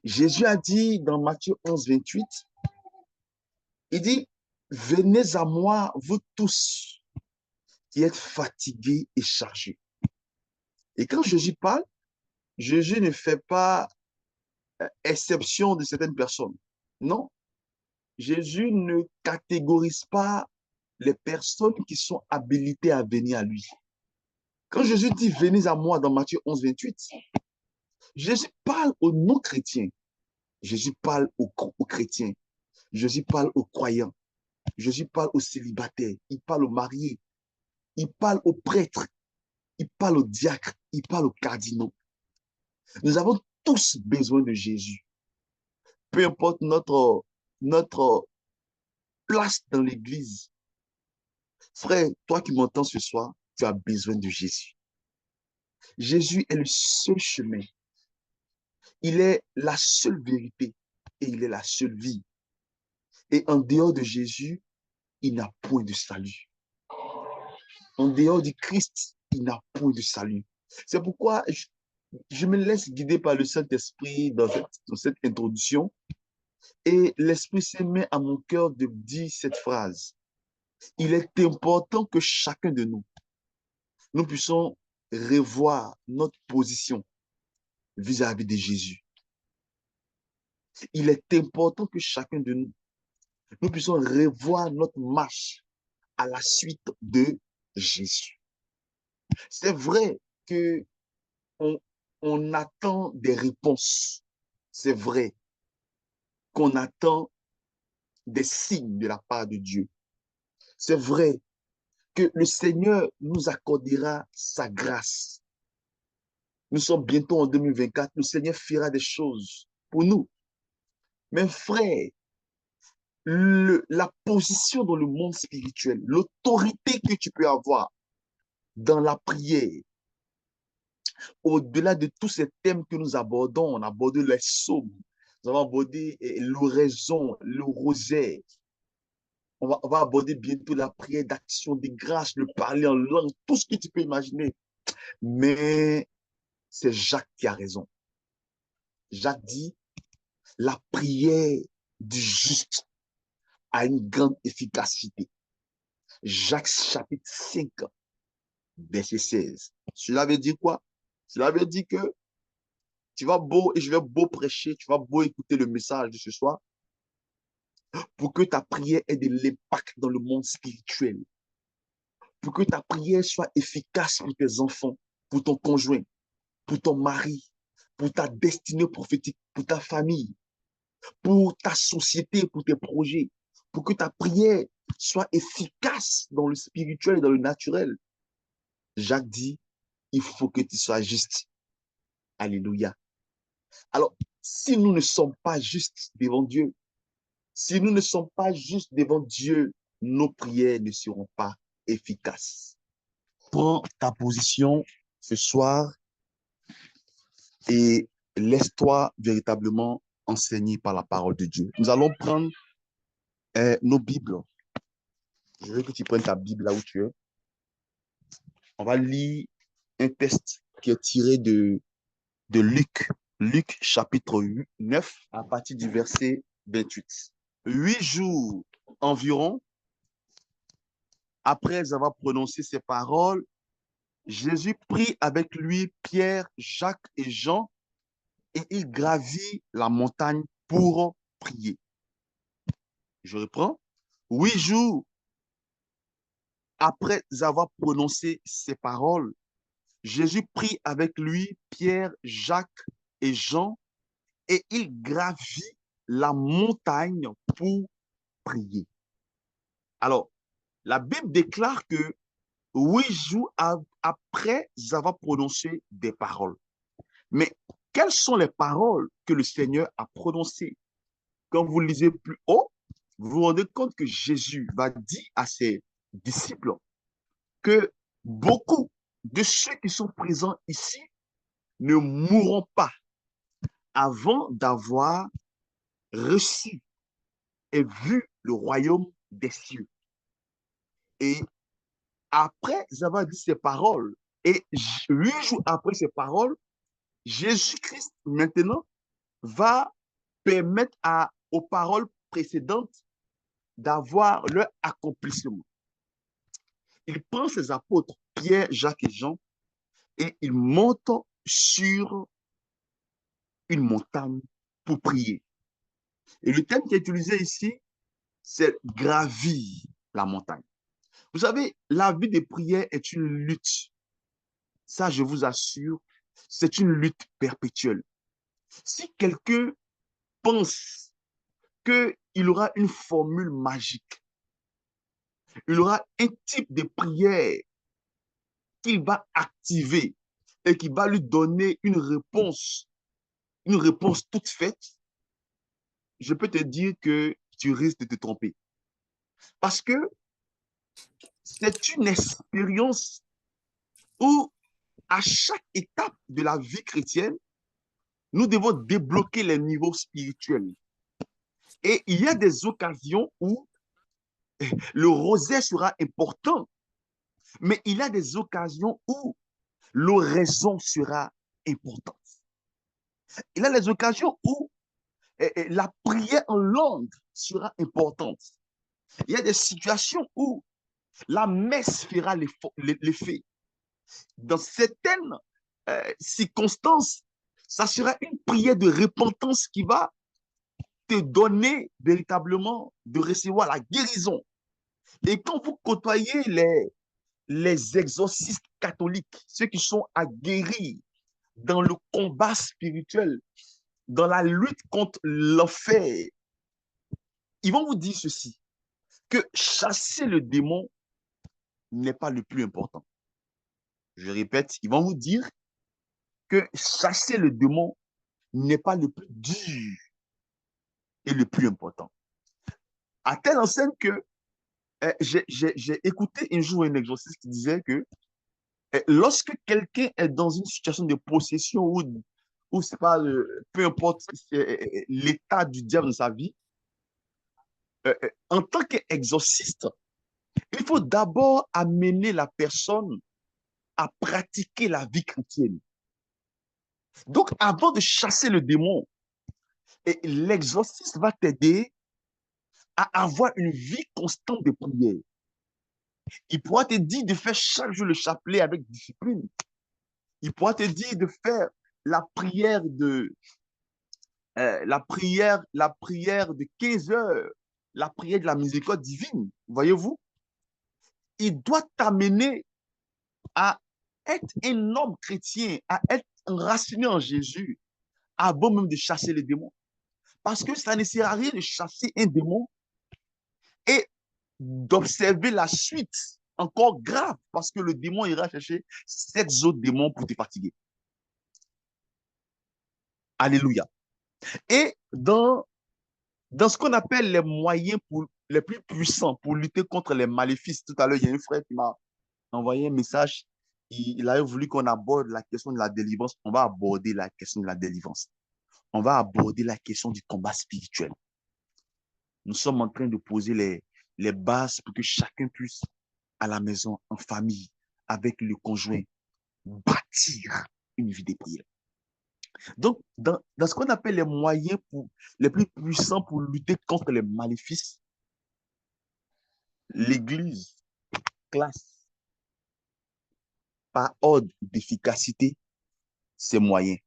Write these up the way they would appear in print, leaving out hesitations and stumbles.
Jésus a dit dans Matthieu 11, 28, il dit, venez à moi, vous tous qui êtes fatigués et chargés. Et quand Jésus parle, Jésus ne fait pas exception de certaines personnes. Non, Jésus ne catégorise pas les personnes qui sont habilitées à venir à lui. Quand Jésus dit venez à moi dans Matthieu 11, 28, Jésus parle aux non-chrétiens, Jésus parle aux chrétiens, Jésus parle aux croyants, Jésus parle aux célibataires, il parle aux mariés, il parle aux prêtres, il parle aux diacres, il parle aux cardinaux. Nous avons tous besoin de Jésus. Peu importe notre place dans l'église. Frère, toi qui m'entends ce soir, tu as besoin de Jésus. Jésus est le seul chemin. Il est la seule vérité et il est la seule vie. Et en dehors de Jésus, il n'a point de salut. En dehors du Christ, il n'a point de salut. C'est pourquoi je me laisse guider par le Saint-Esprit dans cette introduction. Et l'Esprit Saint met à mon cœur de dire cette phrase. Il est important que chacun de nous, nous puissions revoir notre position vis-à-vis de Jésus. Il est important que chacun de nous, nous puissions revoir notre marche à la suite de Jésus. C'est vrai que on, on attend des réponses. C'est vrai qu'on attend des signes de la part de Dieu. C'est vrai que le Seigneur nous accordera sa grâce. Nous sommes bientôt en 2024, le Seigneur fera des choses pour nous. Mais frère, la position dans le monde spirituel, l'autorité que tu peux avoir dans la prière, au-delà de tous ces thèmes que nous abordons, on a abordé les psaumes, nous avons abordé l'oraison, le rosaire, on va aborder bientôt la prière d'action, de grâce, le parler en langue, tout ce que tu peux imaginer. Mais c'est Jacques qui a raison. Jacques dit, la prière du juste a une grande efficacité. Jacques chapitre 5, verset 16. Cela veut dire quoi? Cela veut dire que tu vas beau, et je vais beau prêcher, tu vas beau écouter le message de ce soir, pour que ta prière ait de l'impact dans le monde spirituel, pour que ta prière soit efficace pour tes enfants, pour ton conjoint, pour ton mari, pour ta destinée prophétique, pour ta famille, pour ta société, pour tes projets, pour que ta prière soit efficace dans le spirituel et dans le naturel. Jacques dit, il faut que tu sois juste. Alléluia. Alors, si nous ne sommes pas justes devant Dieu, si nous ne sommes pas justes devant Dieu, nos prières ne seront pas efficaces. Prends ta position ce soir et laisse-toi véritablement enseigner par la parole de Dieu. Nous allons prendre nos Bibles. Je veux que tu prennes ta Bible là où tu es. On va lire un texte qui est tiré de Luc. Luc chapitre 9 à partir du verset 28. 8 jours environ après avoir prononcé ces paroles, Jésus prit avec lui Pierre, Jacques et Jean et il gravit la montagne pour prier. Je reprends. 8 jours après avoir prononcé ces paroles, Jésus prit avec lui Pierre, Jacques et Jean et il gravit la montagne pour prier. Alors, la Bible déclare que 8 jours après avoir prononcé des paroles. Mais quelles sont les paroles que le Seigneur a prononcées? Quand vous lisez plus haut, vous vous rendez compte que Jésus va dire à ses disciples que beaucoup de ceux qui sont présents ici ne mourront pas avant d'avoir reçu et vu le royaume des cieux. Et après avoir dit ces paroles, et 8 jours après ces paroles, Jésus-Christ maintenant va permettre aux paroles précédentes d'avoir leur accomplissement. Il prend ses apôtres, Pierre, Jacques et Jean, et il monte sur une montagne pour prier. Et le terme qui est utilisé ici, c'est gravir la montagne. Vous savez, la vie de prière est une lutte. Ça, je vous assure, c'est une lutte perpétuelle. Si quelqu'un pense qu'il aura une formule magique, il aura un type de prière qu'il va activer et qui va lui donner une réponse toute faite, je peux te dire que tu risques de te tromper. Parce que c'est une expérience où, à chaque étape de la vie chrétienne, nous devons débloquer les niveaux spirituels. Et il y a des occasions où le rosaire sera important, mais il y a des occasions où l'oraison sera importante. Il y a des occasions où la prière en langue sera importante. Il y a des situations où la messe fera l'effet. Dans certaines circonstances, ça sera une prière de repentance qui va te donner véritablement de recevoir la guérison. Et quand vous côtoyez les exorcistes catholiques, ceux qui sont aguerris dans le combat spirituel, dans la lutte contre l'enfer, ils vont vous dire ceci, que chasser le démon n'est pas le plus important. Je répète, ils vont vous dire que chasser le démon n'est pas le plus dur et le plus important. À telle enseigne que j'ai écouté un jour un exorciste qui disait que lorsque quelqu'un est dans une situation de possession ou c'est pas, peu importe l'état du diable dans sa vie, en tant qu'exorciste, il faut d'abord amener la personne à pratiquer la vie chrétienne. Donc, avant de chasser le démon, l'exorciste va t'aider à avoir une vie constante de prière. Il pourra te dire de faire chaque jour le chapelet avec discipline. Il pourra te dire de faire la prière la prière de 15 heures, la prière de la miséricorde divine. Voyez-vous, il doit t'amener à être un homme chrétien, à être enraciné en Jésus, avant même de chasser les démons. Parce que ça ne sert à rien de chasser un démon et d'observer la suite encore grave, parce que le démon ira chercher 7 autres démons pour te fatiguer. Alléluia. Et dans ce qu'on appelle les moyens les plus puissants pour lutter contre les maléfices, tout à l'heure, il y a un frère qui m'a envoyé un message. Il avait voulu qu'on aborde la question de la délivrance. On va aborder la question de la délivrance. On va aborder la question du combat spirituel. Nous sommes en train de poser les bases pour que chacun puisse, à la maison, en famille, avec le conjoint, bâtir une vie de prière. Donc, dans ce qu'on appelle les moyens les plus puissants pour lutter contre les maléfices, l'Église classe par ordre d'efficacité ces moyens.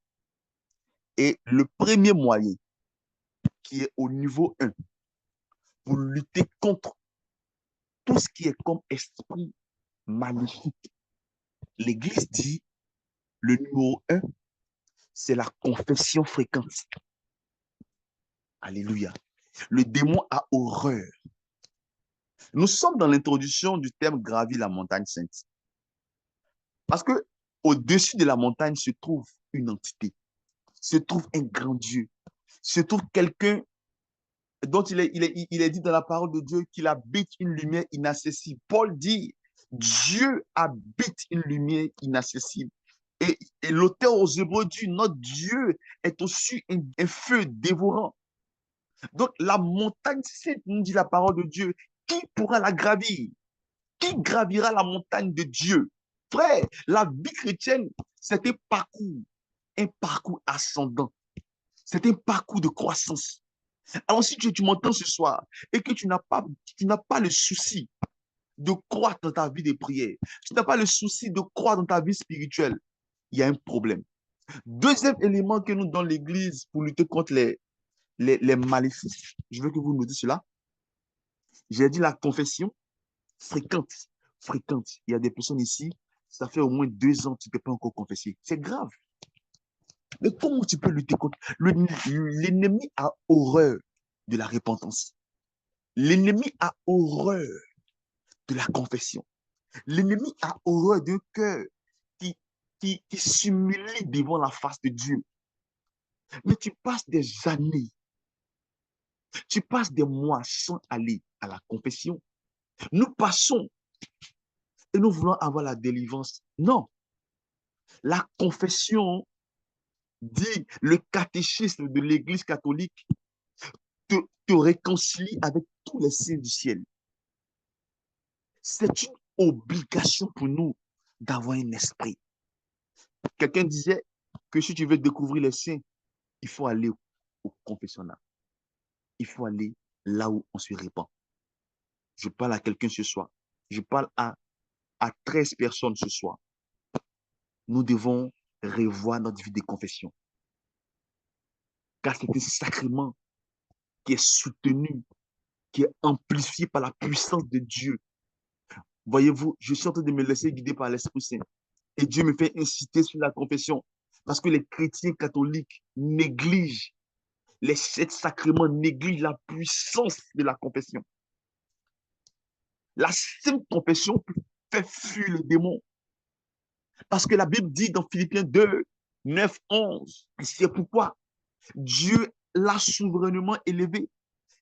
Et le premier moyen, qui est au niveau 1, pour lutter contre tout ce qui est comme esprit maléfique, l'Église dit, le numéro 1, c'est la confession fréquente. Alléluia. Le démon a horreur. Nous sommes dans l'introduction du terme gravir la montagne sainte. Parce que au-dessus de la montagne se trouve une entité, se trouve un grand Dieu, se trouve quelqu'un dont il est dit dans la parole de Dieu qu'il habite une lumière inaccessible. Paul dit, Dieu habite une lumière inaccessible. Et l'auteur aux Hébreux dit, notre Dieu est aussi un feu dévorant. Donc la montagne, c'est, nous dit la parole de Dieu, qui pourra la gravir? Qui gravira la montagne de Dieu? Frère, la vie chrétienne, c'est un parcours ascendant. C'est un parcours de croissance. Alors, si tu m'entends ce soir et que tu n'as pas le souci de croître dans ta vie de prière, tu n'as pas le souci de croître dans ta vie spirituelle, il y a un problème. Deuxième élément que nous donne l'Église pour lutter contre les maléfices, je veux que vous nous dites cela. J'ai dit la confession fréquente. Fréquente. Il y a des personnes ici, ça fait au moins 2 ans que tu ne t'es pas encore confessé. C'est grave. Mais comment tu peux lutter contre... L'ennemi a horreur de la repentance. L'ennemi a horreur de la confession. L'ennemi a horreur d'un cœur qui, qui s'humilie devant la face de Dieu. Mais tu passes des années, tu passes des mois sans aller à la confession. Nous passons et nous voulons avoir la délivrance. Non, la confession dit, le catéchisme de l'Église catholique te réconcilie avec tous les saints du ciel. C'est une obligation pour nous d'avoir un esprit. Quelqu'un disait que si tu veux découvrir les saints, il faut aller au confessionnal. Il faut aller là où on se répand. Je parle à quelqu'un ce soir. Je parle à 13 personnes ce soir. Nous devons revoir notre vie de confession. Car c'est un sacrement qui est soutenu, qui est amplifié par la puissance de Dieu. Voyez-vous, je suis en train de me laisser guider par l'Esprit Saint. Et Dieu me fait inciter sur la confession. Parce que les chrétiens catholiques négligent les 7 sacrements, négligent la puissance de la confession. La simple confession fait fuir le démon. Parce que la Bible dit dans Philippiens 2, 9, 11, c'est pourquoi Dieu l'a souverainement élevé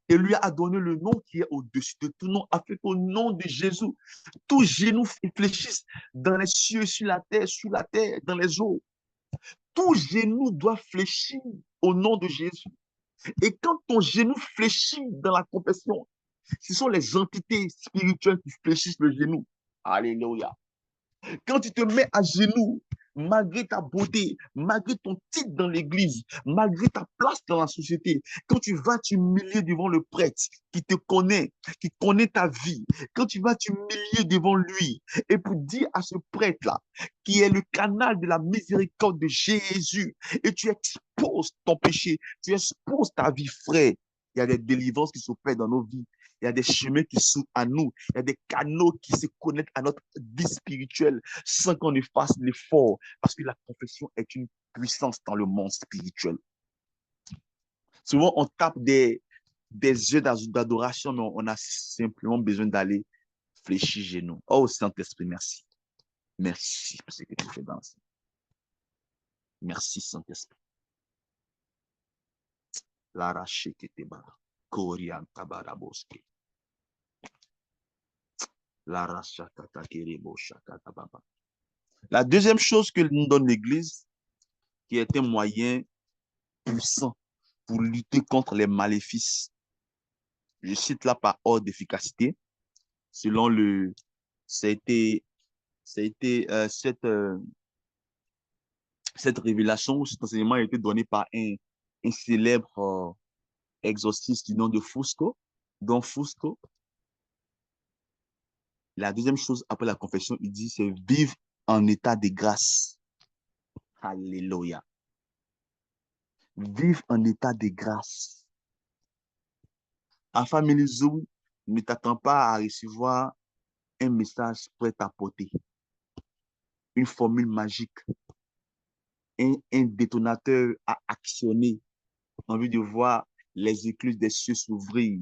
et lui a donné le nom qui est au-dessus de tout nom, afin qu'au nom de Jésus, tous genoux fléchissent dans les cieux, sur la terre, dans les eaux. Tous genoux doivent fléchir au nom de Jésus. Et quand ton genou fléchit dans la confession, ce sont les entités spirituelles qui fléchissent le genou. Alléluia. Quand tu te mets à genoux, malgré ta beauté, malgré ton titre dans l'église, malgré ta place dans la société, quand tu vas t'humilier devant le prêtre qui te connaît, qui connaît ta vie, quand tu vas t'humilier devant lui et pour dire à ce prêtre-là, qui est le canal de la miséricorde de Jésus, et tu exposes ton péché, tu exposes ta vie, frère, il y a des délivrances qui s'opèrent dans nos vies. Il y a des chemins qui s'ouvrent à nous. Il y a des canaux qui se connectent à notre vie spirituelle sans qu'on ne fasse l'effort. Parce que la confession est une puissance dans le monde spirituel. Souvent, on tape des yeux d'adoration, mais on a simplement besoin d'aller fléchir genoux. Oh, Saint-Esprit, merci. Merci pour ce que tu fais dans ça. Merci, Saint-Esprit. L'arraché que te barre. Korian tabaraboske. La deuxième chose que nous donne l'Église, qui est un moyen puissant pour lutter contre les maléfices, je cite là par ordre d'efficacité, selon le, ça a été cette révélation, cet enseignement a été donné par un célèbre exorciste du nom de Fusco, Don Fusco. La deuxième chose après la confession, il dit, c'est vivre en état de grâce. Alléluia. Vivre en état de grâce. En famille Zoom, ne t'attends pas à recevoir un message prêt à porter, une formule magique, un détonateur à actionner, envie de voir les écluses des cieux s'ouvrir,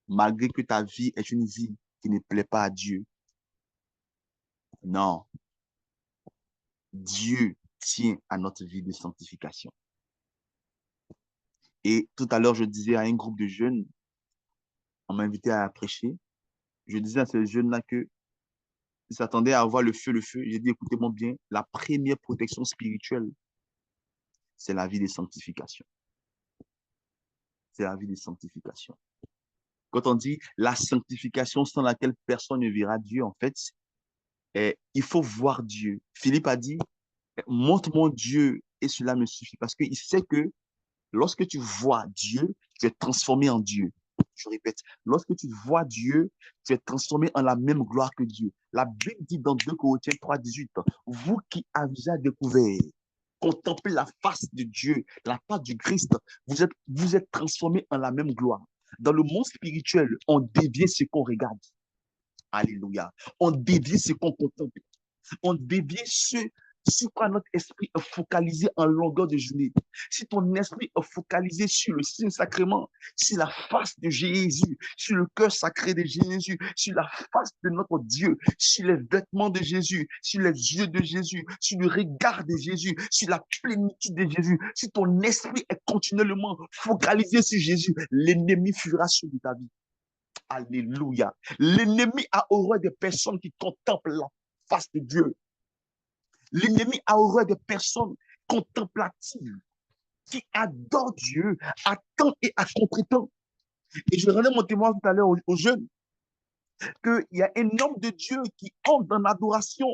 malgré que ta vie est une vie qui ne plaît pas à Dieu. Non. Dieu tient à notre vie de sanctification. Et tout à l'heure, je disais à un groupe de jeunes, on m'a invité à prêcher, je disais à ces jeunes-là que ils s'attendaient à avoir le feu, le feu. J'ai dit, écoutez-moi bien, la première protection spirituelle, c'est la vie de sanctification. C'est la vie de sanctification. Quand on dit la sanctification sans laquelle personne ne verra Dieu, en fait, il faut voir Dieu. Philippe a dit, montre-moi Dieu et cela me suffit. Parce qu'il sait que Lorsque tu vois Dieu, tu es transformé en Dieu. Je répète, lorsque tu vois Dieu, tu es transformé en la même gloire que Dieu. La Bible dit dans 2 Corinthiens 3:18, vous qui avez déjà découvert, contemplez la face de Dieu, la face du Christ, vous êtes transformés en la même gloire. Dans le monde spirituel, on dévie ce qu'on regarde. Alléluia. On dévie ce qu'on contemple. On dévie sur quoi notre esprit est focalisé en longueur de journée. Si ton esprit est focalisé sur le Saint-Sacrement, sur la face de Jésus, sur le cœur sacré de Jésus, sur la face de notre Dieu, sur les vêtements de Jésus, sur les yeux de Jésus, sur le regard de Jésus, sur la plénitude de Jésus, si ton esprit est continuellement focalisé sur Jésus, l'ennemi fuira sur ta vie. Alléluia. L'ennemi a horreur des personnes qui contemplent la face de Dieu. L'ennemi a horreur des personnes contemplatives qui adorent Dieu à temps et à contre-temps. Et je rendais mon témoignage tout à l'heure aux jeunes qu'il y a un homme de Dieu qui entre dans l'adoration.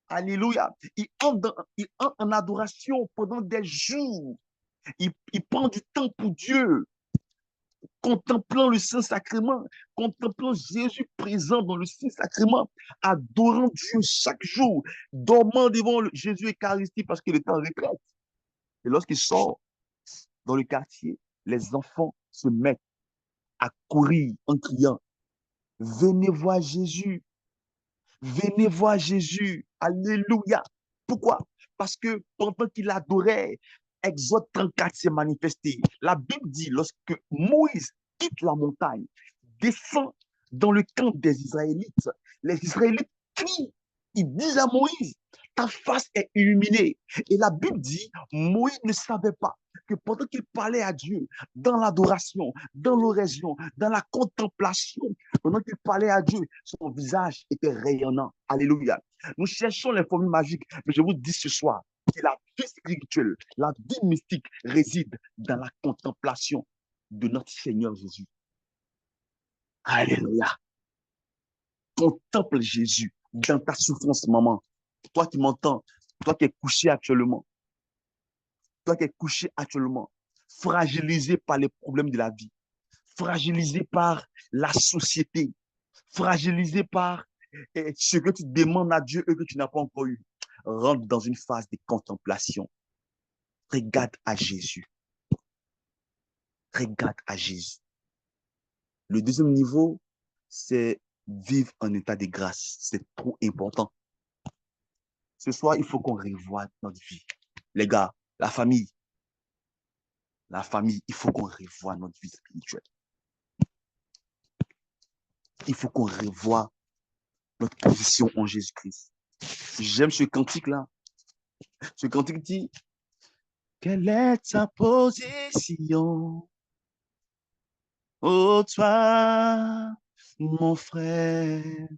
Alléluia. Il entre en adoration pendant des jours. Il prend du temps pour Dieu, contemplant le Saint-Sacrement, contemplant Jésus présent dans le Saint-Sacrement, adorant Dieu chaque jour, dormant devant Jésus Eucharistique parce qu'il est en retraite. Et lorsqu'il sort dans le quartier, les enfants se mettent à courir en criant, venez voir Jésus, venez voir Jésus, alléluia. Pourquoi? Parce que pendant qu'il adorait, Exode 34 s'est manifesté. La Bible dit, lorsque Moïse quitte la montagne, descend dans le camp des Israélites, les Israélites crient, ils disent à Moïse, ta face est illuminée. Et la Bible dit, Moïse ne savait pas que pendant qu'il parlait à Dieu, dans l'adoration, dans l'oraison, dans la contemplation, pendant qu'il parlait à Dieu, son visage était rayonnant. Alléluia. Nous cherchons les formules magiques, mais je vous dis ce soir que la vie spirituelle, la vie mystique réside dans la contemplation de notre Seigneur Jésus. Alléluia. Contemple Jésus dans ta souffrance, maman. Toi qui m'entends, toi qui es couché actuellement, fragilisé par les problèmes de la vie, fragilisé par la société, fragilisé par ce que tu demandes à Dieu et que tu n'as pas encore eu. Rentre dans une phase de contemplation. Regarde à Jésus. Regarde à Jésus. Le deuxième niveau, c'est vivre en état de grâce. C'est trop important. Ce soir, il faut qu'on revoie notre vie. Les gars, la famille, il faut qu'on revoie notre vie spirituelle. Il faut qu'on revoie notre position en Jésus-Christ. J'aime ce cantique-là. Ce cantique dit, quelle est ta position? Oh, toi, mon frère,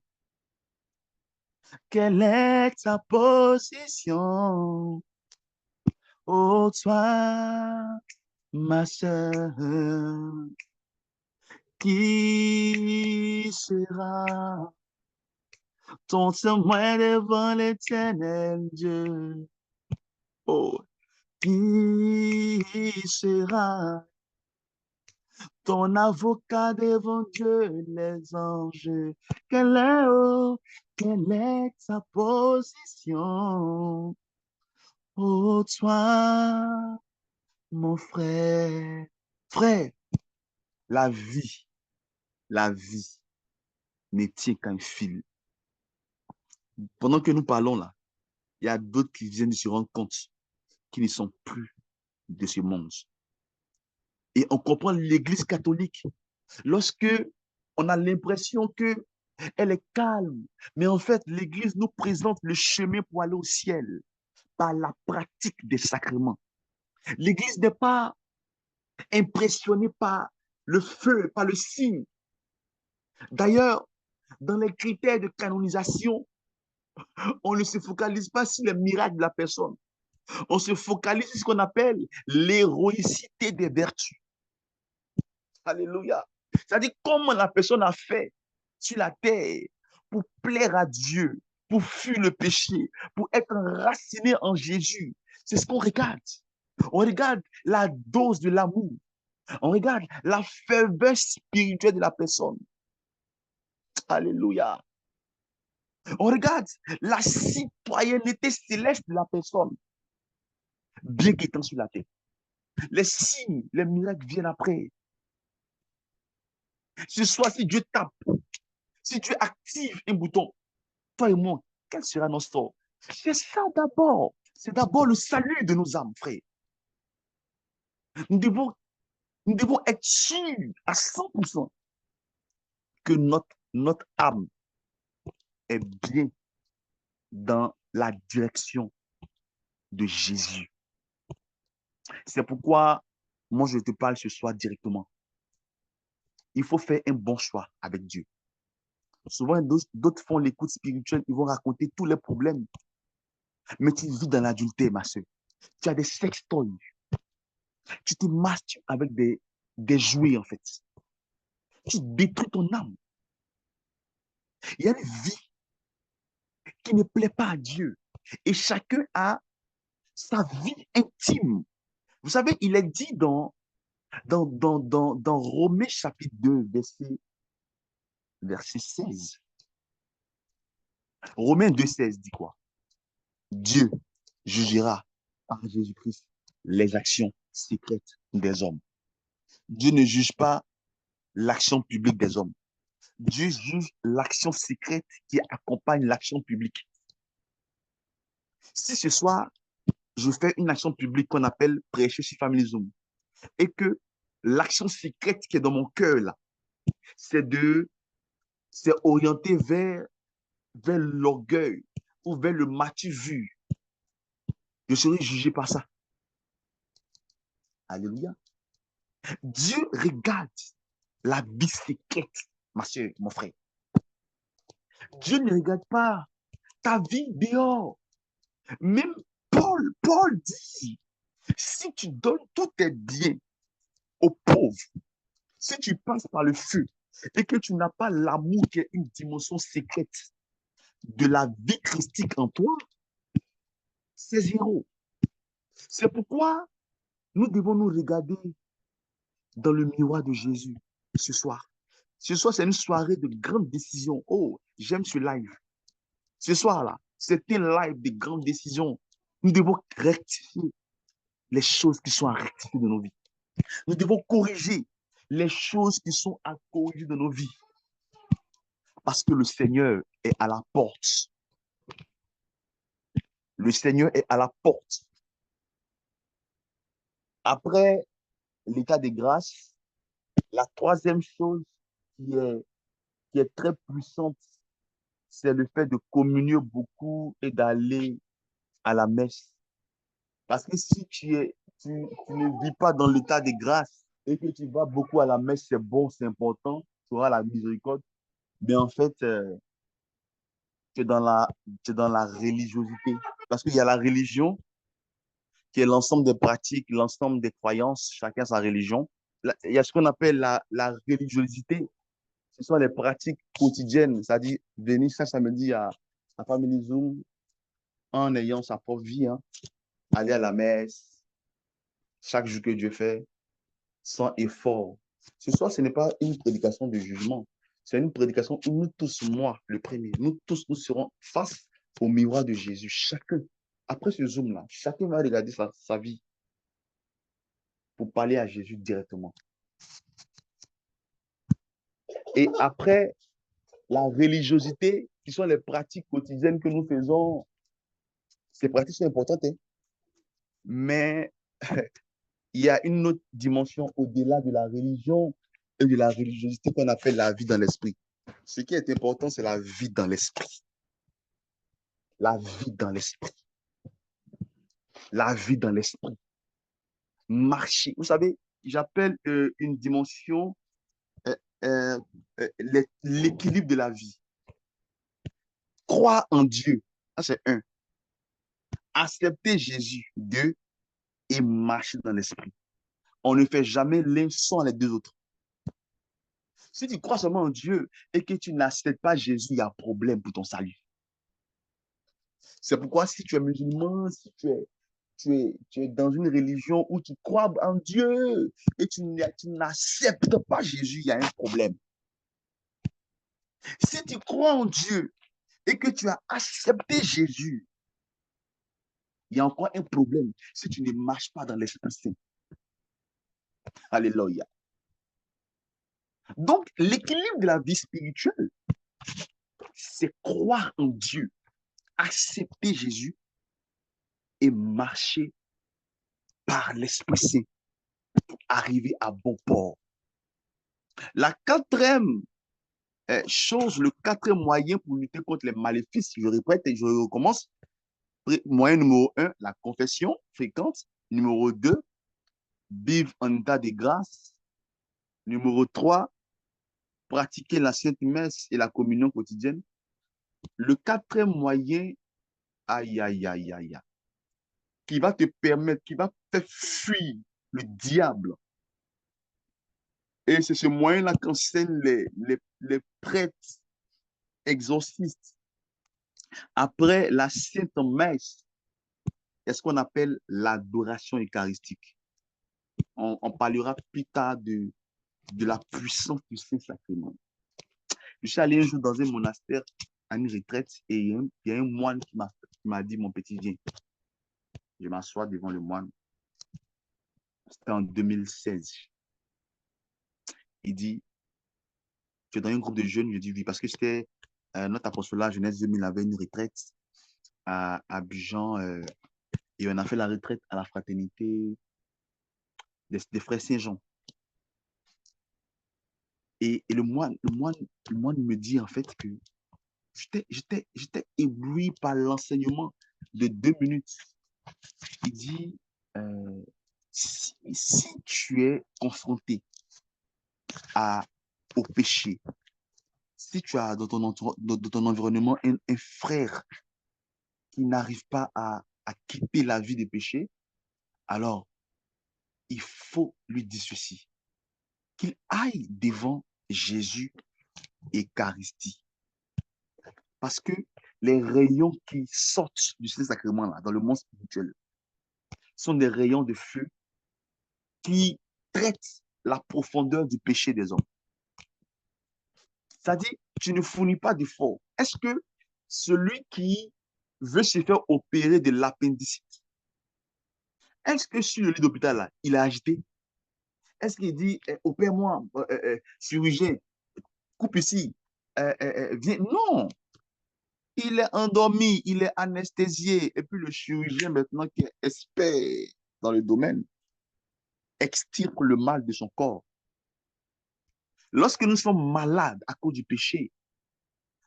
quelle est ta position? Oh, toi, ma sœur, qui sera ton témoin devant l'Éternel Dieu? Oh, qui sera ton avocat devant Dieu, les anges? Quelle est ta position? Oh, toi, mon frère. Frère, la vie ne tient qu'à un fil. Pendant que nous parlons là, il y a d'autres qui viennent de se rendre compte qu'ils ne sont plus de ce monde. Et on comprend l'Église catholique lorsque on a l'impression que elle est calme, mais en fait, l'Église nous présente le chemin pour aller au ciel par la pratique des sacrements. L'Église n'est pas impressionnée par le feu, par le signe. D'ailleurs, dans les critères de canonisation, on ne se focalise pas sur les miracles de la personne. On se focalise sur ce qu'on appelle l'héroïcité des vertus. Alléluia. C'est-à-dire comment la personne a fait sur la terre pour plaire à Dieu, pour fuir le péché, pour être enraciné en Jésus. C'est ce qu'on regarde. On regarde la dose de l'amour. On regarde la ferveur spirituelle de la personne. Alléluia. On regarde la citoyenneté céleste de la personne, bien qu'étant sur la terre. Les signes, les miracles viennent après. Ce soir, si Dieu tape, si Dieu active un bouton, toi et moi, quel sera notre sort? C'est ça d'abord. C'est d'abord le salut de nos âmes, frère. Nous devons, nous devons être sûrs à 100% que notre âme est bien dans la direction de Jésus. C'est pourquoi moi, je te parle ce soir directement. Il faut faire un bon choix avec Dieu. Souvent, d'autres font l'écoute spirituelle, ils vont raconter tous les problèmes. Mais tu vis dans l'adultère, ma soeur. Tu as des sextoys. Tu te masturbes avec des jouets, en fait. Tu détruis ton âme. Il y a une vie qui ne plaît pas à Dieu. Et chacun a sa vie intime. Vous savez, il est dit dans Romains chapitre 2, verset 16. Romains 2, 16 dit quoi? Dieu jugera par Jésus-Christ les actions secrètes des hommes. Dieu ne juge pas l'action publique des hommes. Dieu juge l'action secrète qui accompagne l'action publique. Si ce soir, je fais une action publique qu'on appelle prêcher sur Family Zoom et que l'action secrète qui est dans mon cœur, là, c'est orienté vers l'orgueil ou vers le matu vu, je serai jugé par ça. Alléluia. Dieu regarde la vie secrète, ma soeur, mon frère. Dieu ne regarde pas ta vie dehors. Même Paul dit, si tu donnes tous tes biens aux pauvres, si tu passes par le feu et que tu n'as pas l'amour qui est une dimension secrète de la vie christique en toi, c'est zéro. C'est pourquoi nous devons nous regarder dans le miroir de Jésus ce soir. Ce soir, c'est une soirée de grandes décisions. Oh, j'aime ce live. Ce soir-là, c'est un live de grandes décisions. Nous devons rectifier les choses qui sont à rectifier de nos vies. Nous devons corriger les choses qui sont à corriger de nos vies. Parce que le Seigneur est à la porte. Le Seigneur est à la porte. Après l'état de grâce, la troisième chose qui est très puissante, c'est le fait de communier beaucoup et d'aller à la messe. Parce que si tu ne vis pas dans l'état de grâce et que tu vas beaucoup à la messe, c'est bon, c'est important, tu auras la miséricorde. Mais en fait, tu es tu es dans la religiosité. Parce qu'il y a la religion qui est l'ensemble des pratiques, l'ensemble des croyances, chacun sa religion. Il y a ce qu'on appelle la religiosité. Ce sont les pratiques quotidiennes, c'est-à-dire venir chaque samedi à Family Zoom en ayant sa propre vie, hein, aller à la messe, chaque jour que Dieu fait, sans effort. Ce soir, ce n'est pas une prédication de jugement, c'est une prédication où nous tous, moi, le premier, nous tous, nous serons face au miroir de Jésus. Chacun, après ce Zoom-là, chacun va regarder sa vie pour parler à Jésus directement. Et après, la religiosité, qui sont les pratiques quotidiennes que nous faisons, ces pratiques sont importantes, hein, mais il y a une autre dimension au-delà de la religion et de la religiosité qu'on appelle la vie dans l'esprit. Ce qui est important, c'est la vie dans l'esprit. La vie dans l'esprit. La vie dans l'esprit. Marcher. Vous savez, j'appelle une dimension euh, euh, l'équilibre de la vie. Croire en Dieu. Ça, c'est un. Accepter Jésus. Deux. Et marcher dans l'esprit. On ne fait jamais l'un sans les deux autres. Si tu crois seulement en Dieu et que tu n'acceptes pas Jésus, il y a un problème pour ton salut. C'est pourquoi si tu es musulman, si tu es tu es dans une religion où tu crois en Dieu et tu n'acceptes pas Jésus, il y a un problème. Si tu crois en Dieu et que tu as accepté Jésus, il y a encore un problème si tu ne marches pas dans l'Esprit Saint. Alléluia. Donc, l'équilibre de la vie spirituelle, c'est croire en Dieu, accepter Jésus et marcher par l'Esprit Saint pour arriver à bon port. La quatrième chose, le quatrième moyen pour lutter contre les maléfices, je répète et je recommence. Moyen numéro 1, la confession fréquente. Numéro 2, vivre en état de grâce. Numéro 3, pratiquer la sainte messe et la communion quotidienne. Le quatrième moyen, aïe, aïe, aïe, aïe, qui va te permettre, qui va te faire fuir le diable. Et c'est ce moyen-là qu'enseignent les prêtres exorcistes. Après la sainte messe, c'est ce qu'on appelle l'adoration eucharistique. On parlera plus tard de la puissance du Saint-Sacrement. Je suis allé un jour dans un monastère, à une retraite, et il y a un moine qui m'a dit, mon petit, viens. Je m'assois devant le moine. C'était en 2016. Il dit, tu es dans un groupe de jeunes? Je dis oui, parce que c'était notre apostolat Jeunesse 2000 avait une retraite à Abidjan, et on a fait la retraite à la fraternité des frères Saint-Jean. Et le moine me dit en fait que j'étais ébloui par l'enseignement de 2 minutes. Il dit, si tu es confronté au péché, si tu as dans ton environnement un frère qui n'arrive pas à quitter la vie des péchés, alors il faut lui dire ceci, qu'il aille devant Jésus Eucharistie. Parce que les rayons qui sortent du Saint-Sacrement là, dans le monde spirituel sont des rayons de feu qui traitent la profondeur du péché des hommes. C'est-à-dire, tu ne fournis pas d'effort. Est-ce que celui qui veut se faire opérer de l'appendicite, est-ce que sur le lit d'hôpital, là, il est agité? Est-ce qu'il dit, opère-moi, chirurgien, coupe ici, viens? Non, il est endormi, il est anesthésié. Et puis le chirurgien, maintenant, qui est expert dans le domaine, extirpe le mal de son corps. Lorsque nous sommes malades à cause du péché,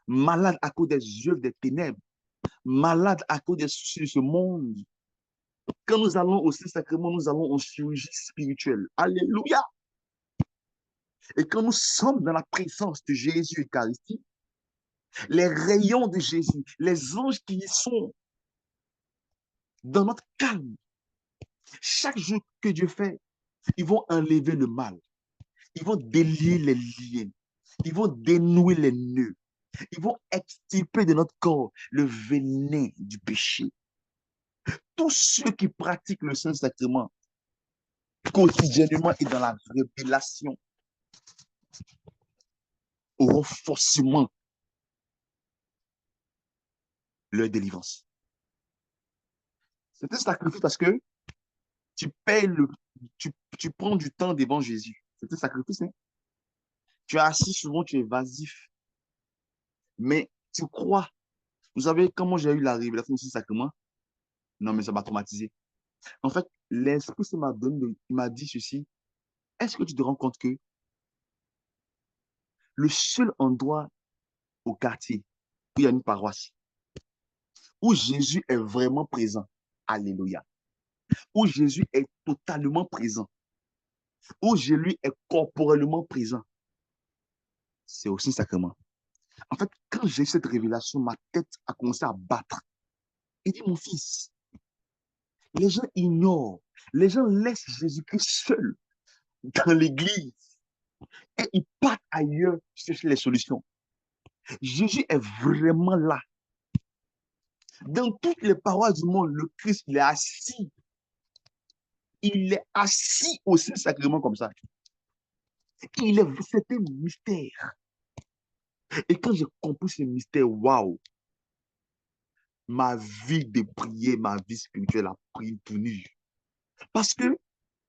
malades à cause des œuvres des ténèbres, malades à cause des soucis de ce monde, quand nous allons au Saint-Sacrement, nous allons en chirurgie spirituelle. Alléluia! Et quand nous sommes dans la présence de Jésus Eucharistie, les rayons de Jésus, les anges qui y sont, dans notre calme, chaque jour que Dieu fait, ils vont enlever le mal. Ils vont délier les liens. Ils vont dénouer les nœuds. Ils vont extirper de notre corps le venin du péché. Tous ceux qui pratiquent le Saint-Sacrement quotidiennement et dans la révélation auront forcément leur délivrance. C'est un sacrifice parce que tu payes tu prends du temps devant Jésus. C'est un sacrifice. Hein? Tu es assis souvent, tu es évasif. Mais tu crois. Vous savez comment j'ai eu la révélation du Saint-Sacrement? Non, mais ça m'a traumatisé. En fait, l'Esprit m'a donné, il m'a dit ceci. Est-ce que tu te rends compte que le seul endroit au quartier où il y a une paroisse, où Jésus est vraiment présent, alléluia, où Jésus est totalement présent, où Jésus est corporellement présent, c'est aussi sacrement. En fait, quand j'ai eu cette révélation, ma tête a commencé à battre. Il dit, mon fils, les gens ignorent, les gens laissent Jésus-Christ seul dans l'église et ils partent ailleurs chercher les solutions. Jésus est vraiment là. Dans toutes les paroles du monde, le Christ, il est assis il est assis au Saint-Sacrement comme ça. C'était un mystère. Et quand j'ai compris ce mystère, waouh, ma vie de prière, ma vie spirituelle a pris tout nu. Parce que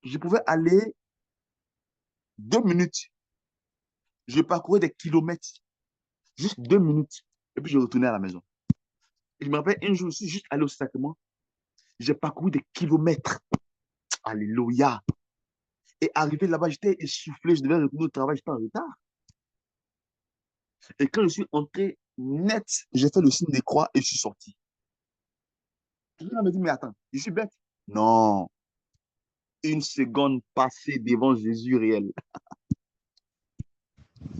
je pouvais aller 2 minutes, je parcourais des kilomètres, juste 2 minutes, et puis je retournais à la maison. Et je me rappelle, un jour, je suis juste allé au Sacrement, j'ai parcouru des kilomètres. Alléluia. Et arrivé là-bas, j'étais essoufflé, je devais retourner au travail, j'étais en retard. Et quand je suis entré net, j'ai fait le signe des croix et je suis sorti. Quelqu'un m'a dit, mais attends, je suis bête. Non, une seconde passée devant Jésus réel.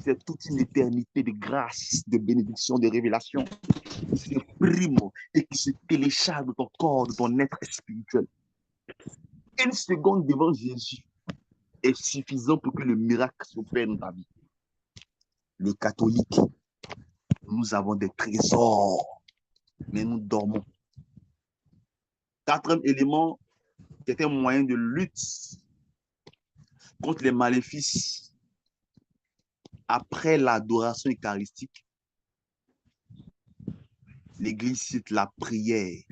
C'est toute une éternité de grâce, de bénédiction, de révélation qui s'imprime et qui se télécharge de ton corps, de ton être spirituel. Une seconde devant Jésus est suffisant pour que le miracle s'opère dans ta vie. Les catholiques, nous avons des trésors, mais nous dormons. Quatrième élément, c'est un moyen de lutte contre les maléfices après l'adoration eucharistique. L'Église cite la prière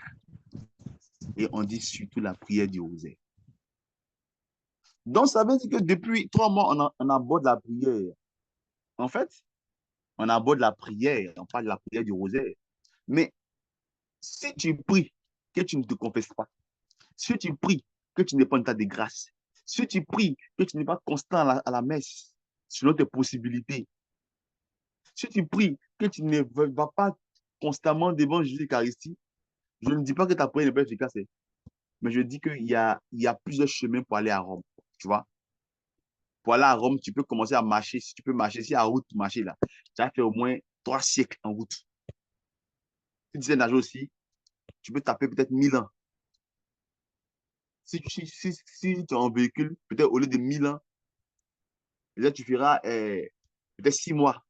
et on dit surtout la prière du rosaire. Donc, ça veut dire que depuis 3 mois, on aborde la prière. En fait, on aborde la prière, on parle de la prière du rosaire. Mais si tu pries que tu ne te confesses pas, si tu pries que tu n'es pas en état de grâce, si tu pries que tu n'es pas constant à la messe, selon tes possibilités, si tu pries que tu ne vas pas constamment devant Jésus l'Eucharistie, je ne dis pas que ta prière n'est pas efficace, mais je dis qu'il y a plusieurs chemins pour aller à Rome. Tu vois? Pour aller à Rome, tu peux commencer à marcher. Si tu peux marcher, si à route, marcher là, tu as fait au moins 3 siècles en route. Si tu sais nager aussi, tu peux taper peut-être 1000 ans. Si tu es en véhicule, peut-être au lieu de 1000 ans, peut-être tu feras peut-être 6 mois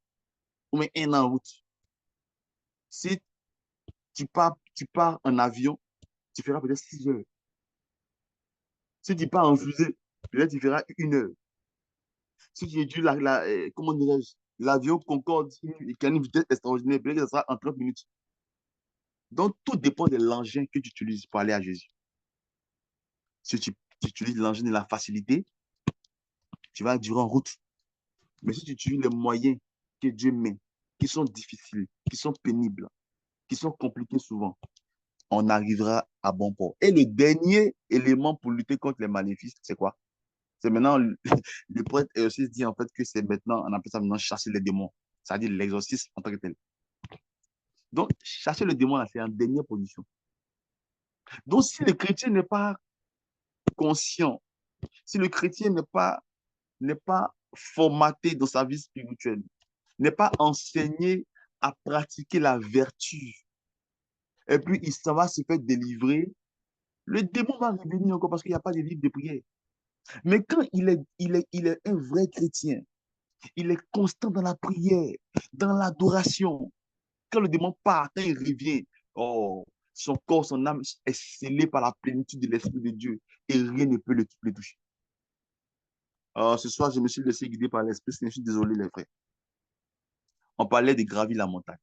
ou même 1 an en route. Si tu pars en avion, tu feras peut-être 6 heures. Si tu pars en fusée, peut-être tu feras 1 heure. Si tu étudies comment dirais-je, l'avion Concorde qui a une vitesse extraordinaire, peut-être que ça sera en 30 minutes. Donc, tout dépend de l'engin que tu utilises pour aller à Jésus. Si tu utilises l'engin de la facilité, tu vas durer en route. Mais si tu utilises les moyens que Dieu met, qui sont difficiles, qui sont pénibles, qui sont compliqués souvent, on arrivera à bon port. Et le dernier élément pour lutter contre les maléfices, c'est quoi? C'est maintenant, le prêtre aussi dit en fait que c'est maintenant, on appelle ça maintenant chasser les démons. C'est-à-dire l'exorcisme en tant que tel. Donc, chasser le démon, là, c'est en dernière position. Donc, si le chrétien n'est pas conscient, si le chrétien n'est pas formaté dans sa vie spirituelle, n'est pas enseigné à pratiquer la vertu, et puis il s'en va se faire délivrer, le démon va revenir encore parce qu'il n'y a pas de livre de prière. Mais quand il est un vrai chrétien, il est constant dans la prière, dans l'adoration. Quand le démon part, quand il revient, oh, son corps, son âme est scellé par la plénitude de l'Esprit de Dieu et rien ne peut le toucher. Ce soir, je me suis laissé guider par l'Esprit, je suis désolé, les frères. On parlait de gravir la montagne.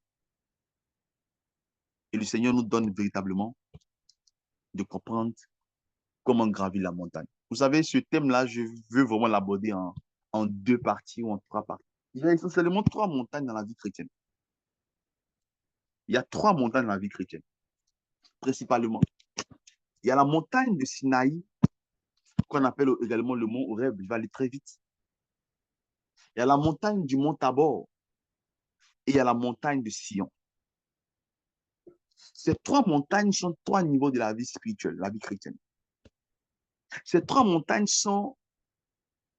Et le Seigneur nous donne véritablement de comprendre comment gravir la montagne. Vous savez, ce thème-là, je veux vraiment l'aborder en 2 parties ou en 3 parties. Il y a essentiellement 3 montagnes dans la vie chrétienne. Il y a 3 montagnes dans la vie chrétienne, principalement. Il y a la montagne de Sinaï, qu'on appelle également le mont Horeb. Je vais aller très vite. Il y a la montagne du mont Tabor et il y a la montagne de Sion. Ces 3 montagnes sont 3 niveaux de la vie spirituelle, la vie chrétienne. Ces 3 montagnes sont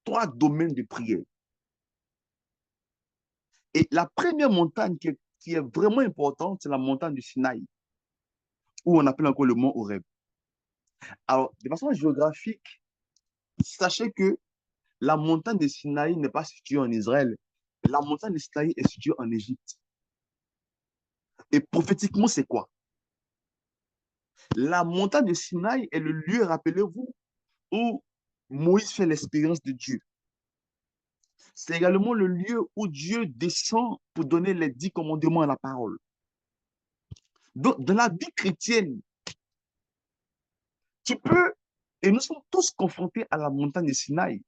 3 domaines de prière. Et la première montagne qui est vraiment importante, c'est la montagne du Sinaï, où on appelle encore le mont Horeb. Alors, de façon géographique, sachez que la montagne de Sinaï n'est pas située en Israël. La montagne de Sinaï est située en Égypte. Et prophétiquement, c'est quoi? La montagne de Sinaï est le lieu, rappelez-vous, où Moïse fait l'expérience de Dieu. C'est également le lieu où Dieu descend pour donner les 10 commandements à la parole. Donc, dans la vie chrétienne, tu peux, et nous sommes tous confrontés à la montagne de Sinaï,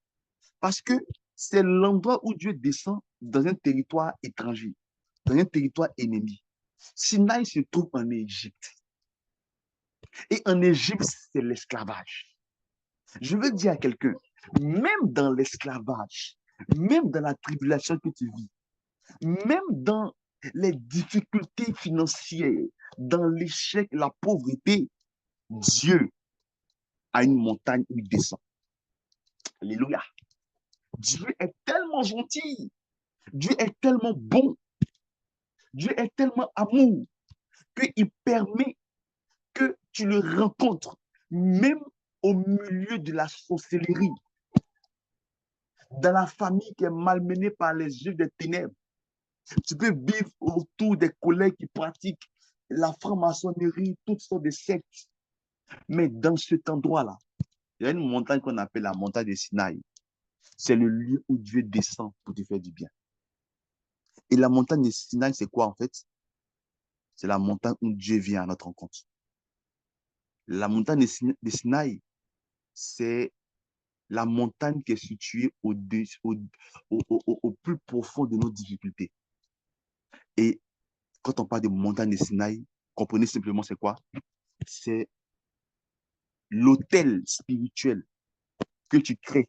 parce que c'est l'endroit où Dieu descend dans un territoire étranger, dans un territoire ennemi. Sinaï se trouve en Égypte. Et en Égypte, c'est l'esclavage. Je veux dire à quelqu'un, même dans l'esclavage, même dans la tribulation que tu vis, même dans les difficultés financières, dans l'échec, la pauvreté, Dieu a une montagne où il descend. Alléluia. Dieu est tellement gentil. Dieu est tellement bon. Dieu est tellement amour qu'il permet que tu le rencontres, même au milieu de la sorcellerie, dans la famille qui est malmenée par les yeux des ténèbres. Tu peux vivre autour des collègues qui pratiquent la franc-maçonnerie, toutes sortes de sectes. Mais dans cet endroit-là, il y a une montagne qu'on appelle la montagne de Sinaï. C'est le lieu où Dieu descend pour te faire du bien. Et la montagne de Sinaï, c'est quoi en fait? C'est la montagne où Dieu vient à notre rencontre. La montagne de Sinaï, c'est la montagne qui est située au plus profond de nos difficultés. Et quand on parle de montagne de Sinaï, comprenez simplement c'est quoi? C'est l'autel spirituel que tu crées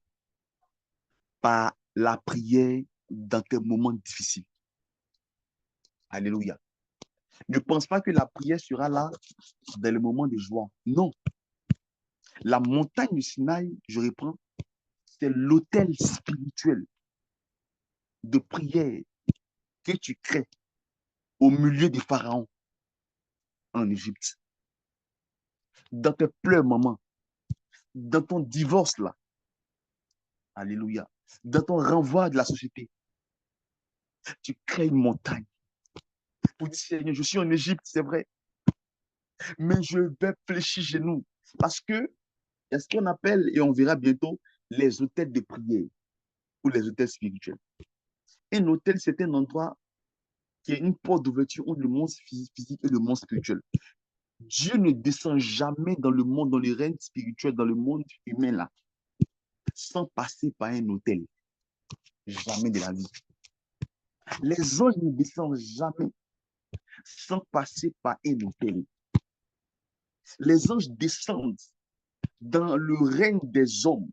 par la prière dans tes moments difficiles. Alléluia. Ne pense pas que la prière sera là dans les moments de joie. Non. La montagne du Sinaï, je reprends, c'est l'autel spirituel de prière que tu crées au milieu des pharaons en Égypte. Dans tes pleurs, maman, dans ton divorce là, alléluia, dans ton renvoi de la société, tu crées une montagne pour dire, Seigneur, je suis en Égypte, c'est vrai, mais je vais fléchir genoux parce que il y a ce qu'on appelle, et on verra bientôt, les hôtels de prière ou les hôtels spirituels. Un hôtel, c'est un endroit qui est une porte d'ouverture entre le monde physique et le monde spirituel. Dieu ne descend jamais dans le monde, dans les règnes spirituels, dans le monde humain là, sans passer par un hôtel. Jamais de la vie. Les anges ne descendent jamais sans passer par un hôtel. Les anges descendent dans le règne des hommes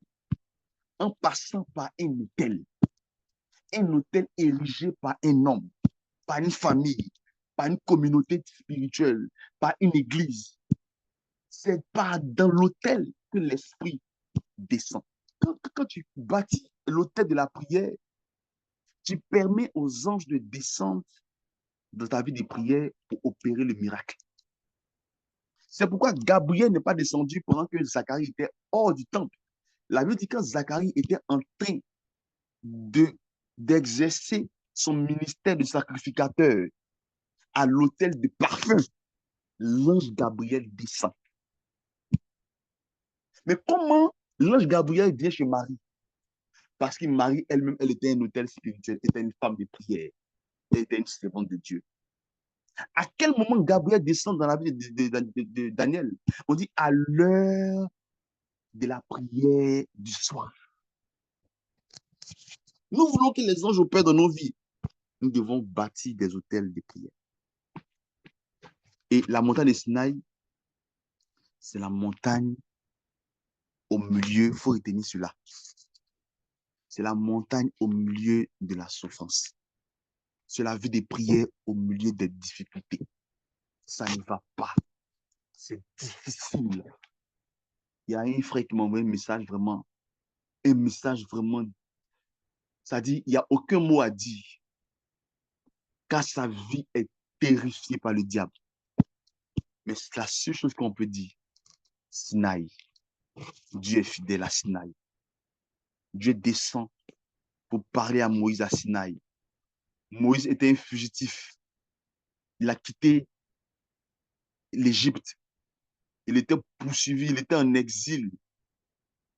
en passant par un hôtel. Un hôtel érigé par un homme, par une famille, par une communauté spirituelle, par une église. C'est pas dans l'hôtel que l'esprit descend. Quand tu bâtis l'hôtel de la prière, tu permets aux anges de descendre dans ta vie de prière pour opérer le miracle. C'est pourquoi Gabriel n'est pas descendu pendant que Zacharie était hors du temple. La Bible dit que quand Zacharie était en train d'exercer son ministère de sacrificateur à l'autel de parfum, l'ange Gabriel descend. Mais comment l'ange Gabriel vient chez Marie? Parce que Marie elle-même, elle était un autel spirituel, était une femme de prière, elle était une servante de Dieu. À quel moment Gabriel descend dans la vie de Daniel? On dit à l'heure de la prière du soir. Nous voulons que les anges opèrent dans nos vies. Nous devons bâtir des hôtels de prière. Et la montagne de Sinaï, c'est la montagne au milieu, il faut retenir cela. C'est la montagne au milieu de la souffrance. C'est la vie de prière au milieu des difficultés. Ça ne va pas. C'est difficile. Il y a un frère qui m'a envoyé un message vraiment, ça dit, il n'y a aucun mot à dire, car sa vie est terrifiée par le diable. Mais c'est la seule chose qu'on peut dire, Sinaï. Dieu est fidèle à Sinaï. Dieu descend pour parler à Moïse à Sinaï. Moïse était un fugitif. Il a quitté l'Égypte. Il était poursuivi, il était en exil.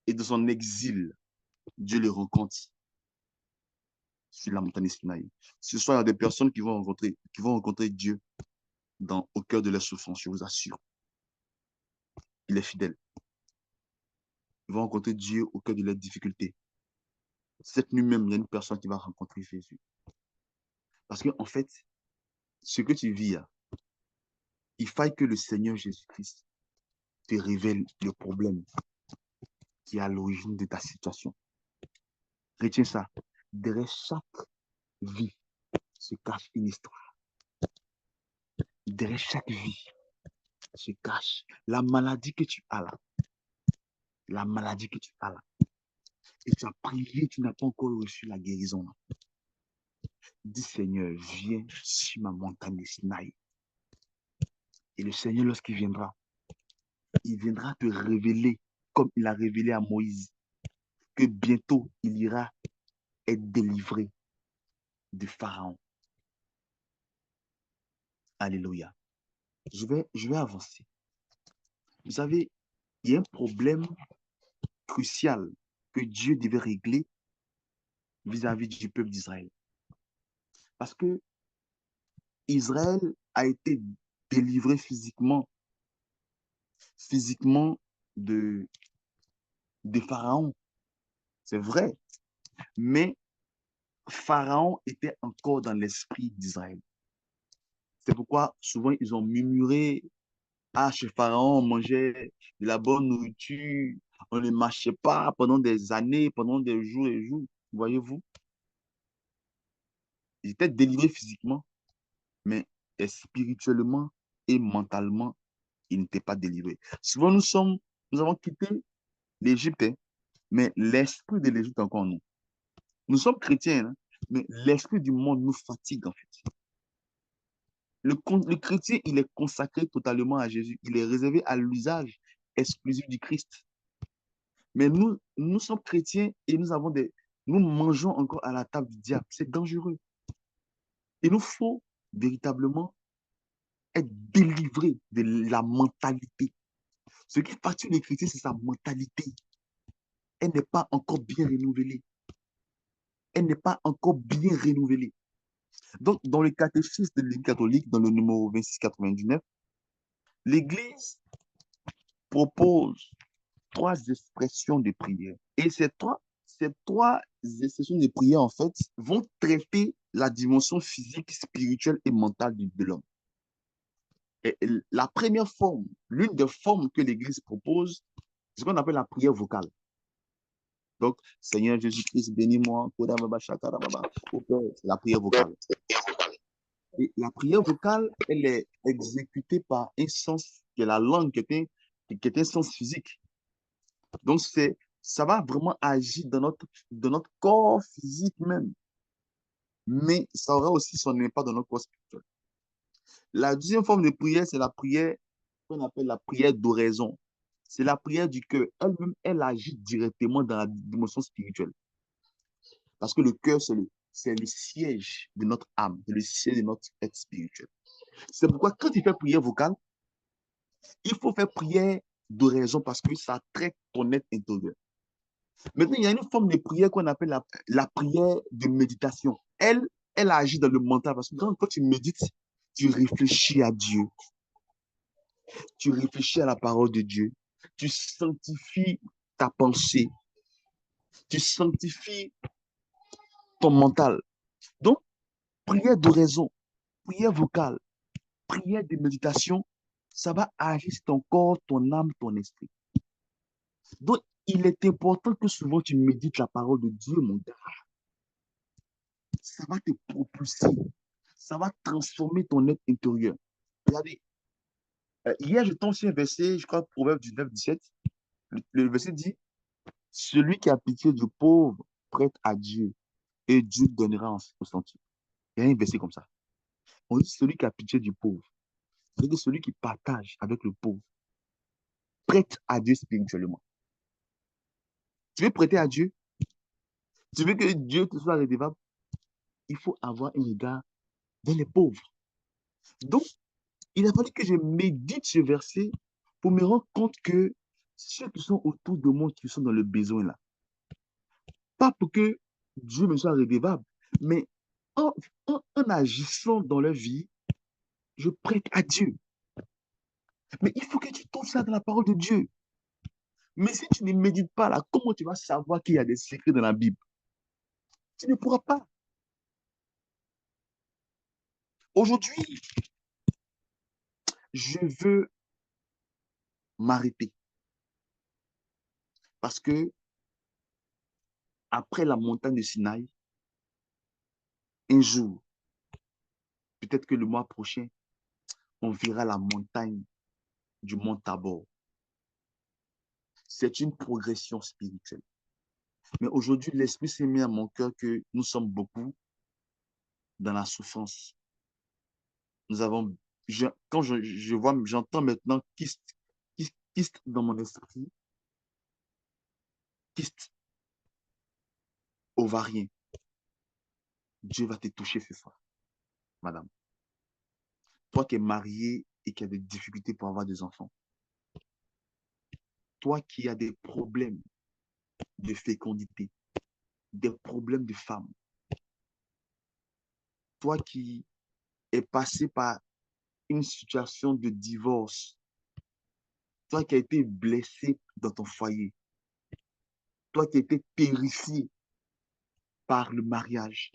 et de son exil, Dieu les rencontre sur la montagne Sinaï. Ce soir, il y a des personnes qui vont rencontrer Dieu au cœur de leur souffrance, je vous assure. Il est fidèle. Ils vont rencontrer Dieu au cœur de leurs difficultés. Cette nuit même, il y a une personne qui va rencontrer Jésus. Parce qu'en fait, ce que tu vis, il faille que le Seigneur Jésus-Christ te révèle le problème qui est à l'origine de ta situation. Retiens ça. Derrière chaque vie se cache une histoire. Derrière chaque vie se cache la maladie que tu as là. La maladie que tu as là. Et tu as prié, tu n'as pas encore reçu la guérison là. Dis Seigneur, viens sur ma montagne Sinaï. Et le Seigneur, lorsqu'il viendra, il viendra te révéler, comme il a révélé à Moïse, que bientôt il ira être délivré de Pharaon. Alléluia. Je vais avancer. Vous savez, il y a un problème crucial que Dieu devait régler vis-à-vis du peuple d'Israël. Parce que Israël a été délivré physiquement de Pharaon. C'est vrai. Mais Pharaon était encore dans l'esprit d'Israël. C'est pourquoi souvent ils ont murmuré, ah, chez Pharaon, on mangeait de la bonne nourriture, on ne marchait pas pendant des années, pendant des jours et jours. Voyez-vous, ils étaient délivrés physiquement, mais spirituellement et mentalement, ils n'étaient pas délivrés. Souvent, nous avons quitté l'Égypte, hein, mais l'esprit de l'Égypte est encore en nous. Nous sommes chrétiens, hein, mais l'esprit du monde nous fatigue en fait. Le chrétien, il est consacré totalement à Jésus. Il est réservé à l'usage exclusif du Christ. Mais nous sommes chrétiens et nous mangeons encore à la table du diable. C'est dangereux. Il nous faut véritablement être délivrés de la mentalité. Ce qui fatigue les chrétiens, c'est sa mentalité. Elle n'est pas encore bien renouvelée. Elle n'est pas encore bien renouvelée. Donc, dans le catéchisme de l'Église catholique, dans le numéro 2699, l'Église propose 3 expressions de prière. Et ces trois expressions de prière, en fait, vont traiter la dimension physique, spirituelle et mentale de l'homme. Et la première forme, l'une des formes que l'Église propose, c'est ce qu'on appelle la prière vocale. Donc, Seigneur Jésus-Christ, bénis-moi, c'est la prière vocale. Et la prière vocale, elle est exécutée par un sens qui est la langue, qui est un sens physique. Donc, ça va vraiment agir dans notre corps physique même. Mais ça aura aussi son impact dans notre corps spirituel. La deuxième forme de prière, c'est la prière qu'on appelle la prière d'oraison. C'est la prière du cœur. Elle-même, elle agit directement dans la dimension spirituelle. Parce que le cœur, c'est le siège de notre âme, c'est le siège de notre être spirituel. C'est pourquoi quand tu fais prière vocale, il faut faire prière d'oraison parce que ça traite ton être intérieur. Maintenant, il y a une forme de prière qu'on appelle la prière de méditation. Elle agit dans le mental parce que quand tu médites, tu réfléchis à Dieu, tu réfléchis à la parole de Dieu, tu sanctifies ta pensée, tu sanctifies ton mental. Donc, prière d'oraison, prière vocale, prière de méditation, ça va agir sur ton corps, ton âme, ton esprit. Donc, il est important que souvent tu médites la parole de Dieu, mon gars. Ça va te propulser. Ça va transformer ton être intérieur. Regardez, hier, je tombe sur un verset, je crois, Proverbe 19, 17. Le verset dit, celui qui a pitié du pauvre prête à Dieu et Dieu donnera au centuple. Il y a un verset comme ça. On dit celui qui a pitié du pauvre. C'est-à-dire celui qui partage avec le pauvre prête à Dieu spirituellement. Tu veux prêter à Dieu? Tu veux que Dieu te soit redevable? Il faut avoir un regard vers les pauvres. Donc, il a fallu que je médite ce verset pour me rendre compte que ceux qui sont autour de moi, qui sont dans le besoin là. Pas pour que Dieu me soit redevable, mais en, en agissant dans leur vie, je prête à Dieu. Mais il faut que tu trouves ça dans la parole de Dieu. Mais si tu ne médites pas là, comment tu vas savoir qu'il y a des secrets dans la Bible? Tu ne pourras pas. Aujourd'hui, je veux m'arrêter parce que après la montagne de Sinaï, un jour, peut-être que le mois prochain, on verra la montagne du mont Tabor. C'est une progression spirituelle. Mais aujourd'hui, l'Esprit s'est mis à mon cœur que nous sommes beaucoup dans la souffrance. Nous avons, quand je vois, j'entends maintenant kyste dans mon esprit, kyste ovarien. Dieu va te toucher ce soir, madame. Toi qui es mariée et qui as des difficultés pour avoir des enfants. Toi qui as des problèmes de fécondité, des problèmes de femme. Toi qui es passé par une situation de divorce. Toi qui as été blessé dans ton foyer. Toi qui as été terrifié par le mariage.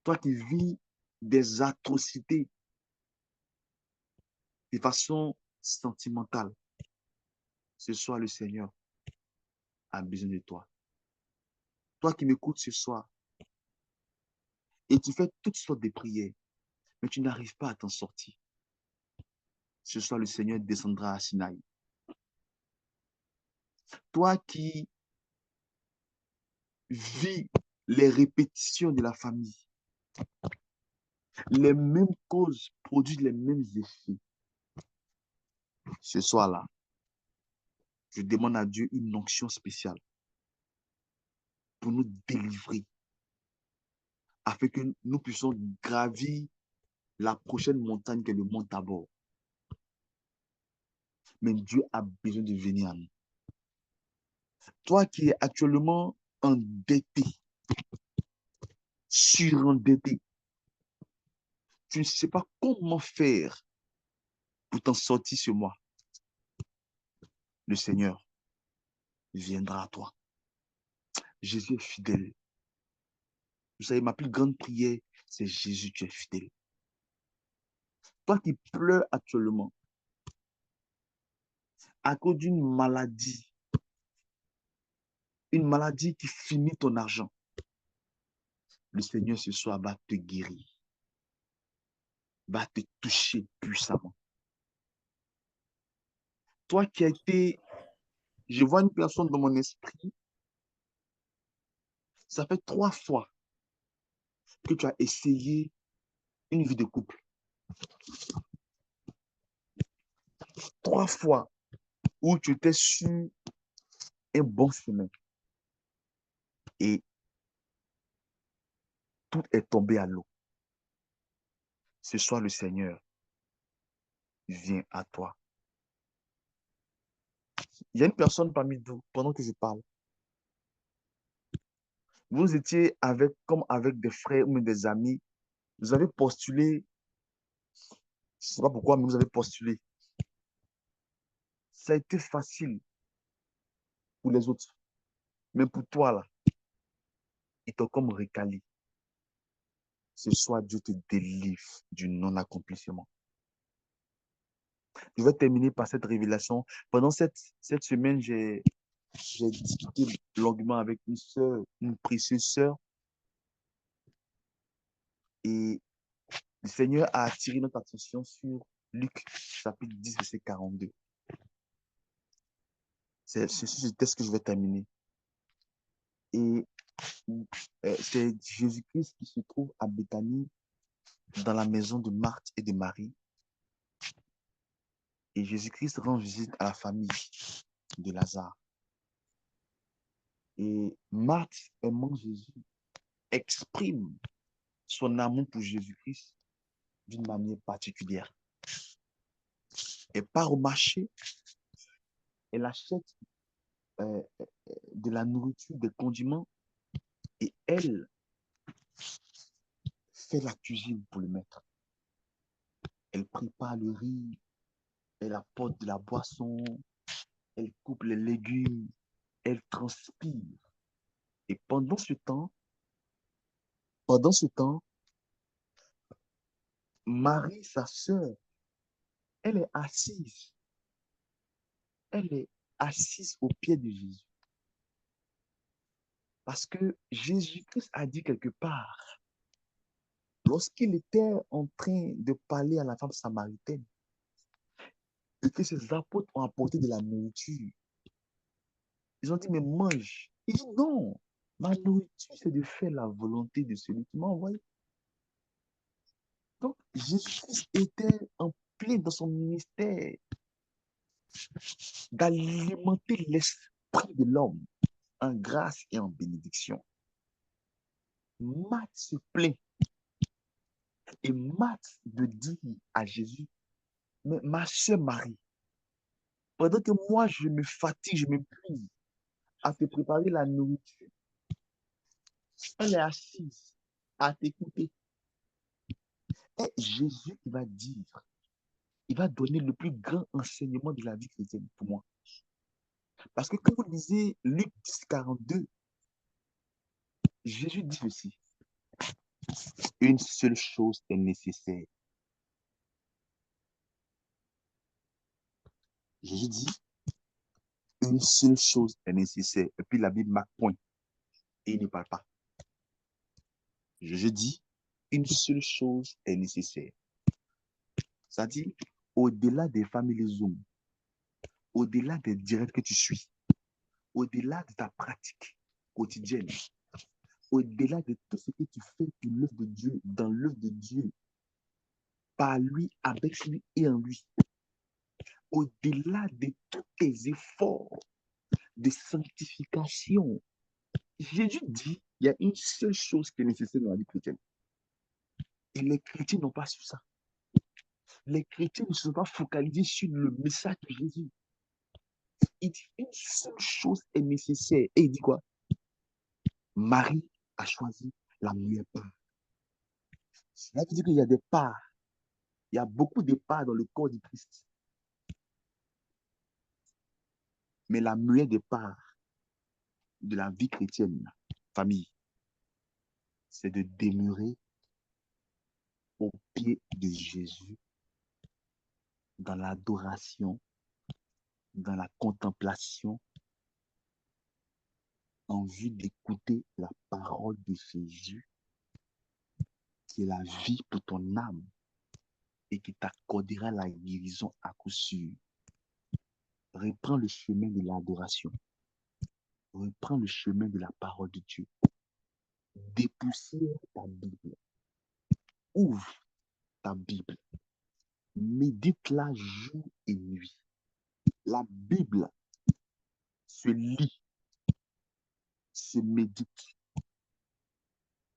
Toi qui vis des atrocités de façon sentimentale. Ce soir, le Seigneur a besoin de toi. Toi qui m'écoutes ce soir et tu fais toutes sortes de prières, mais tu n'arrives pas à t'en sortir. Ce soir, le Seigneur descendra à Sinaï. Toi qui vis les répétitions de la famille, les mêmes causes produisent les mêmes effets. Ce soir-là, je demande à Dieu une onction spéciale pour nous délivrer, afin que nous puissions gravir la prochaine montagne qui est le mont Tabor. Mais Dieu a besoin de venir à nous. Toi qui es actuellement endetté, surendetté, tu ne sais pas comment faire pour t'en sortir ce mois. Le Seigneur viendra à toi. Jésus est fidèle. Vous savez, ma plus grande prière, c'est Jésus, tu es fidèle. Toi qui pleures actuellement à cause d'une maladie, une maladie qui finit ton argent, le Seigneur ce soir va te guérir, va te toucher puissamment. Toi qui as été, je vois une personne dans mon esprit, ça fait 3 fois que tu as essayé une vie de couple. 3 fois où tu étais sur un bon chemin et tout est tombé à l'eau. Ce soir, le Seigneur vient à toi. Il y a une personne parmi vous, pendant que je parle, vous étiez avec, comme avec des frères ou des amis, vous avez postulé, je ne sais pas pourquoi, mais vous avez postulé. Ça a été facile pour les autres, mais pour toi, là, ils t'ont comme recalé. Ce soir, Dieu te délivre du non-accomplissement. Je vais terminer par cette révélation. Pendant cette semaine, j'ai discuté longuement avec une sœur, une précieuse sœur, et le Seigneur a attiré notre attention sur Luc, chapitre 10, verset 42. C'est sur ce texte que je vais terminer. Et c'est Jésus-Christ qui se trouve à Béthanie, dans la maison de Marthe et de Marie. Et Jésus-Christ rend visite à la famille de Lazare. Et Marthe, aimant Jésus, exprime son amour pour Jésus-Christ d'une manière particulière. Elle part au marché, elle achète de la nourriture, des condiments, et elle fait la cuisine pour le maître. Elle prépare le riz, elle apporte de la boisson, elle coupe les légumes, elle transpire. Et pendant ce temps, Marie, sa sœur, elle est assise. Elle est assise au pied de Jésus. Parce que Jésus-Christ a dit quelque part, lorsqu'il était en train de parler à la femme samaritaine, et que ses apôtres ont apporté de la nourriture, ils ont dit, mais mange. Il dit, non, ma nourriture, c'est de faire la volonté de celui qui m'a envoyé. Donc, Jésus-Christ était en plein dans son ministère d'alimenter l'esprit de l'homme en grâce et en bénédiction. Marthe se plaint et Marthe de dire à Jésus, mais ma soeur Marie, pendant que moi je me fatigue, je m'épuise à te préparer la nourriture, elle est assise à t'écouter. Et Jésus, il va dire, il va donner le plus grand enseignement de la vie chrétienne pour moi. Parce que quand vous lisez Luc 10, 42, Jésus dit ceci, une seule chose est nécessaire. Jésus dit, une seule chose est nécessaire. Et puis la Bible marque point. Et il ne parle pas. Jésus dit, une seule chose est nécessaire. C'est-à-dire, au-delà des femmes et les hommes, au-delà des directs que tu suis, au-delà de ta pratique quotidienne, au-delà de tout ce que tu fais pour l'œuvre de Dieu, dans l'œuvre de Dieu, par lui, avec lui et en lui, au-delà de tous tes efforts de sanctification, Jésus dit, il y a une seule chose qui est nécessaire dans la vie chrétienne. Et les chrétiens n'ont pas su ça. Les chrétiens ne se sont pas focalisés sur le message de Jésus. Il dit une seule chose est nécessaire. Et il dit quoi? Marie a choisi la meilleure part. Cela veut dire qu'il y a des parts. Il y a beaucoup de parts dans le corps du Christ. Mais la meilleure des parts de la vie chrétienne, famille, c'est de demeurer au pied de Jésus, dans l'adoration, dans la contemplation, en vue d'écouter la parole de Jésus, qui est la vie pour ton âme et qui t'accordera la guérison à coup sûr. Reprends le chemin de l'adoration. Reprends le chemin de la parole de Dieu. Dépoussière ta Bible. Ouvre ta Bible. Médite-la jour et nuit. La Bible se lit, se médite,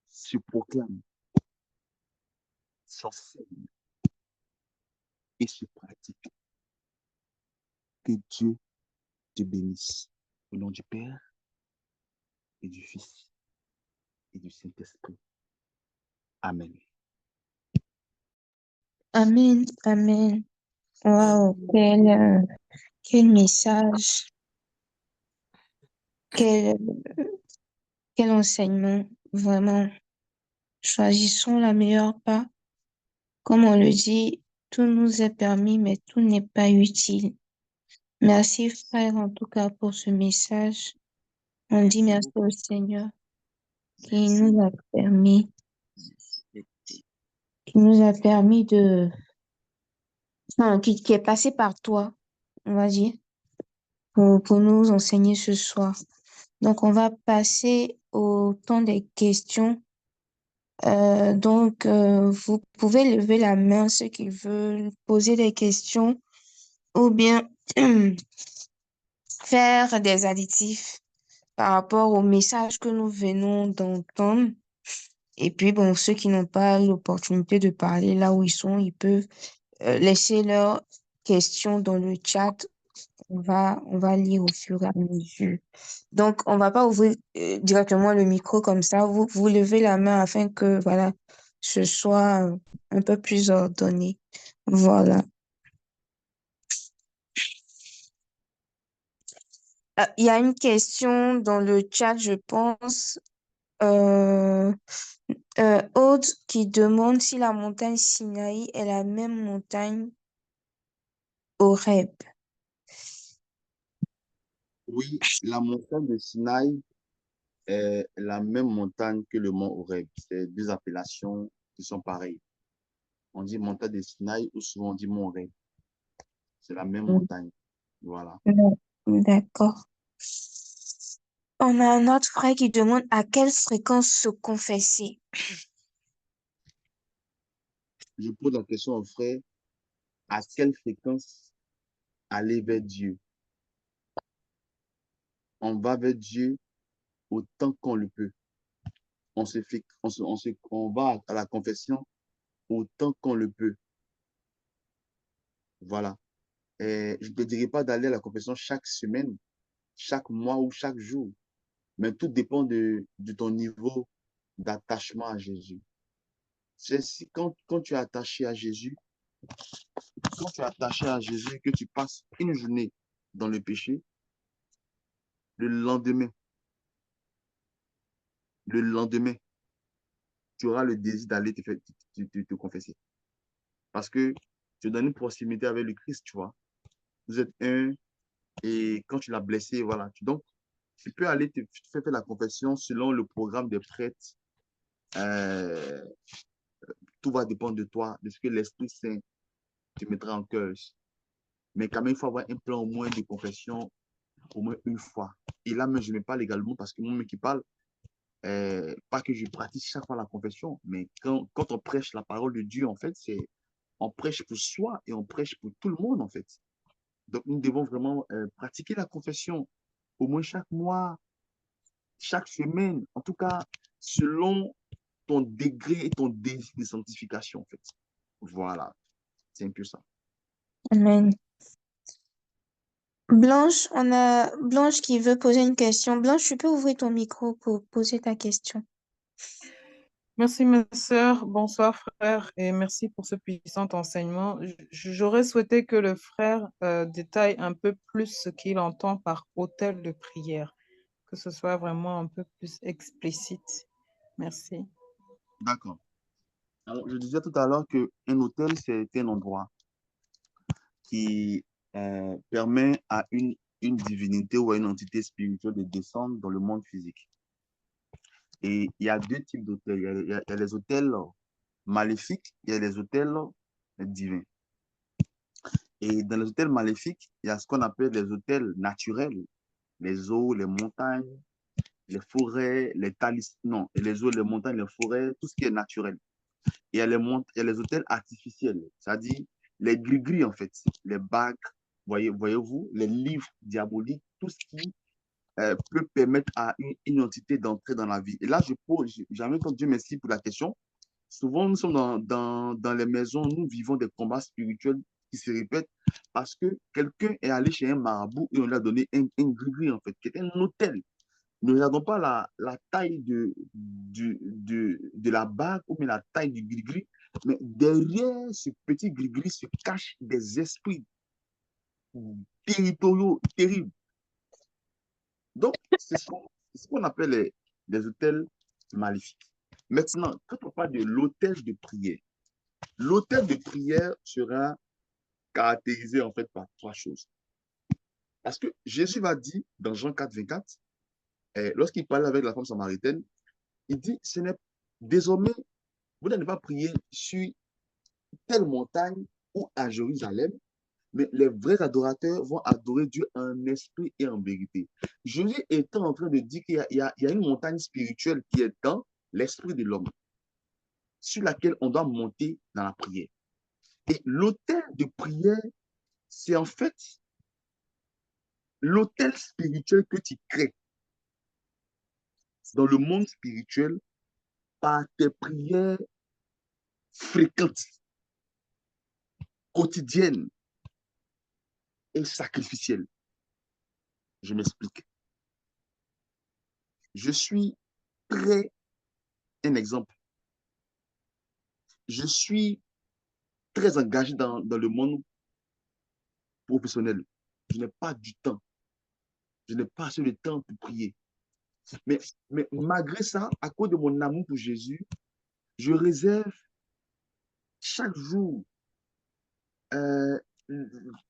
se proclame, s'enseigne et se pratique. Que Dieu te bénisse. Au nom du Père et du Fils et du Saint-Esprit. Amen. Amen, amen. Wow, quel message, quel, quel enseignement, vraiment. Choisissons la meilleure part. Comme on le dit, tout nous est permis, mais tout n'est pas utile. Merci, frère, en tout cas, pour ce message. On dit merci au Seigneur qui nous a permis, enfin, qui est passé par toi, on va dire, pour nous enseigner ce soir. Donc, on va passer au temps des questions. Donc, vous pouvez lever la main, ceux qui veulent poser des questions ou bien faire des additifs par rapport au message que nous venons d'entendre. Et puis, bon, ceux qui n'ont pas l'opportunité de parler là où ils sont, ils peuvent laisser leurs questions dans le chat On va lire au fur et à mesure. Donc, on va pas ouvrir directement le micro comme ça. Vous levez la main afin que, voilà, ce soit un peu plus ordonné. Voilà. Il y a une question dans le chat, je pense. Euh, Aude qui demande si la montagne Sinaï est la même montagne Horeb. Oui, la montagne de Sinaï est la même montagne que le mont Horeb. C'est deux appellations qui sont pareilles. On dit montagne de Sinaï ou souvent on dit mont Horeb. C'est la même montagne. Voilà. D'accord. On a un autre frère qui demande à quelle fréquence se confesser. Je pose la question au frère, à quelle fréquence aller vers Dieu? On va vers Dieu autant qu'on le peut. On se fait, on va à la confession autant qu'on le peut. Voilà. Et je ne te dirai pas d'aller à la confession chaque semaine, chaque mois ou chaque jour, mais tout dépend de ton niveau d'attachement à Jésus. C'est si quand tu es attaché à Jésus, quand tu es attaché à Jésus, que tu passes une journée dans le péché, le lendemain, le lendemain, tu auras le désir d'aller te confesser. Parce que tu es dans une proximité avec le Christ, tu vois. Vous êtes un, et quand tu l'as blessé, voilà. Donc, tu peux aller te faire la confession selon le programme des prêtres. Euh, Tout va dépendre de toi, de ce que l'Esprit Saint te mettra en cœur. Mais quand même, il faut avoir un plan au moins de confession, au moins une fois. Et là, même, je ne parle également parce que moi-même qui parle, pas que je pratique chaque fois la confession, mais quand on prêche la parole de Dieu, en fait, c'est on prêche pour soi et on prêche pour tout le monde, en fait. Donc, nous devons vraiment pratiquer la confession au moins chaque mois, chaque semaine, en tout cas, selon ton degré et ton désir de sanctification, en fait. Voilà, c'est un peu ça. Amen. Blanche, on a Blanche qui veut poser une question. Blanche, tu peux ouvrir ton micro pour poser ta question. Merci, ma sœur. Bonsoir, frère, et merci pour ce puissant enseignement. J'aurais souhaité que le frère détaille un peu plus ce qu'il entend par hôtel de prière, que ce soit vraiment un peu plus explicite. Merci. D'accord. Alors, je disais tout à l'heure qu'un hôtel, c'est un endroit qui permet à une divinité ou à une entité spirituelle de descendre dans le monde physique. Et il y a deux types d'hôtels. Il y a les hôtels maléfiques, il y a les hôtels divins. Et dans les hôtels maléfiques, il y a ce qu'on appelle les hôtels naturels, les eaux, les montagnes, les forêts, les talismans, non, les eaux, les montagnes, les forêts, tout ce qui est naturel. Et il y a les hôtels artificiels, c'est-à-dire les gris-gris, en fait, les bagues, voyez-vous, les livres diaboliques, tout ce qui peut permettre à une entité d'entrer dans la vie. Et là, j'aimerais que Dieu merci pour la question. Souvent, nous sommes dans les maisons, nous vivons des combats spirituels qui se répètent parce que quelqu'un est allé chez un marabout et on lui a donné un gris-gris, en fait, qui est un hôtel. Ne regardons pas la taille de la bague ou bien la taille du gris-gris, mais derrière ce petit gris-gris se cachent des esprits territoriaux terribles. Donc, c'est ce qu'on appelle les hôtels maléfiques. Maintenant, quand on parle de l'hôtel de prière, l'hôtel de prière sera caractérisé en fait par trois choses. Parce que Jésus va dire dans Jean 4, 24, lorsqu'il parle avec la femme samaritaine, il dit, ce n'est désormais, vous n'allez pas prier sur telle montagne ou à Jérusalem, mais les vrais adorateurs vont adorer Dieu en esprit et en vérité. Jésus est en train de dire qu'il y a une montagne spirituelle qui est dans l'esprit de l'homme, sur laquelle on doit monter dans la prière. Et l'autel de prière, c'est en fait l'autel spirituel que tu crées dans le monde spirituel par tes prières fréquentes, quotidiennes, est sacrificielle. Je m'explique. Je suis très, un exemple, je suis très engagé dans le monde professionnel. Je n'ai pas du temps. Je n'ai pas assez de temps pour prier. Mais, mais malgré ça, à cause de mon amour pour Jésus, je réserve chaque jour euh,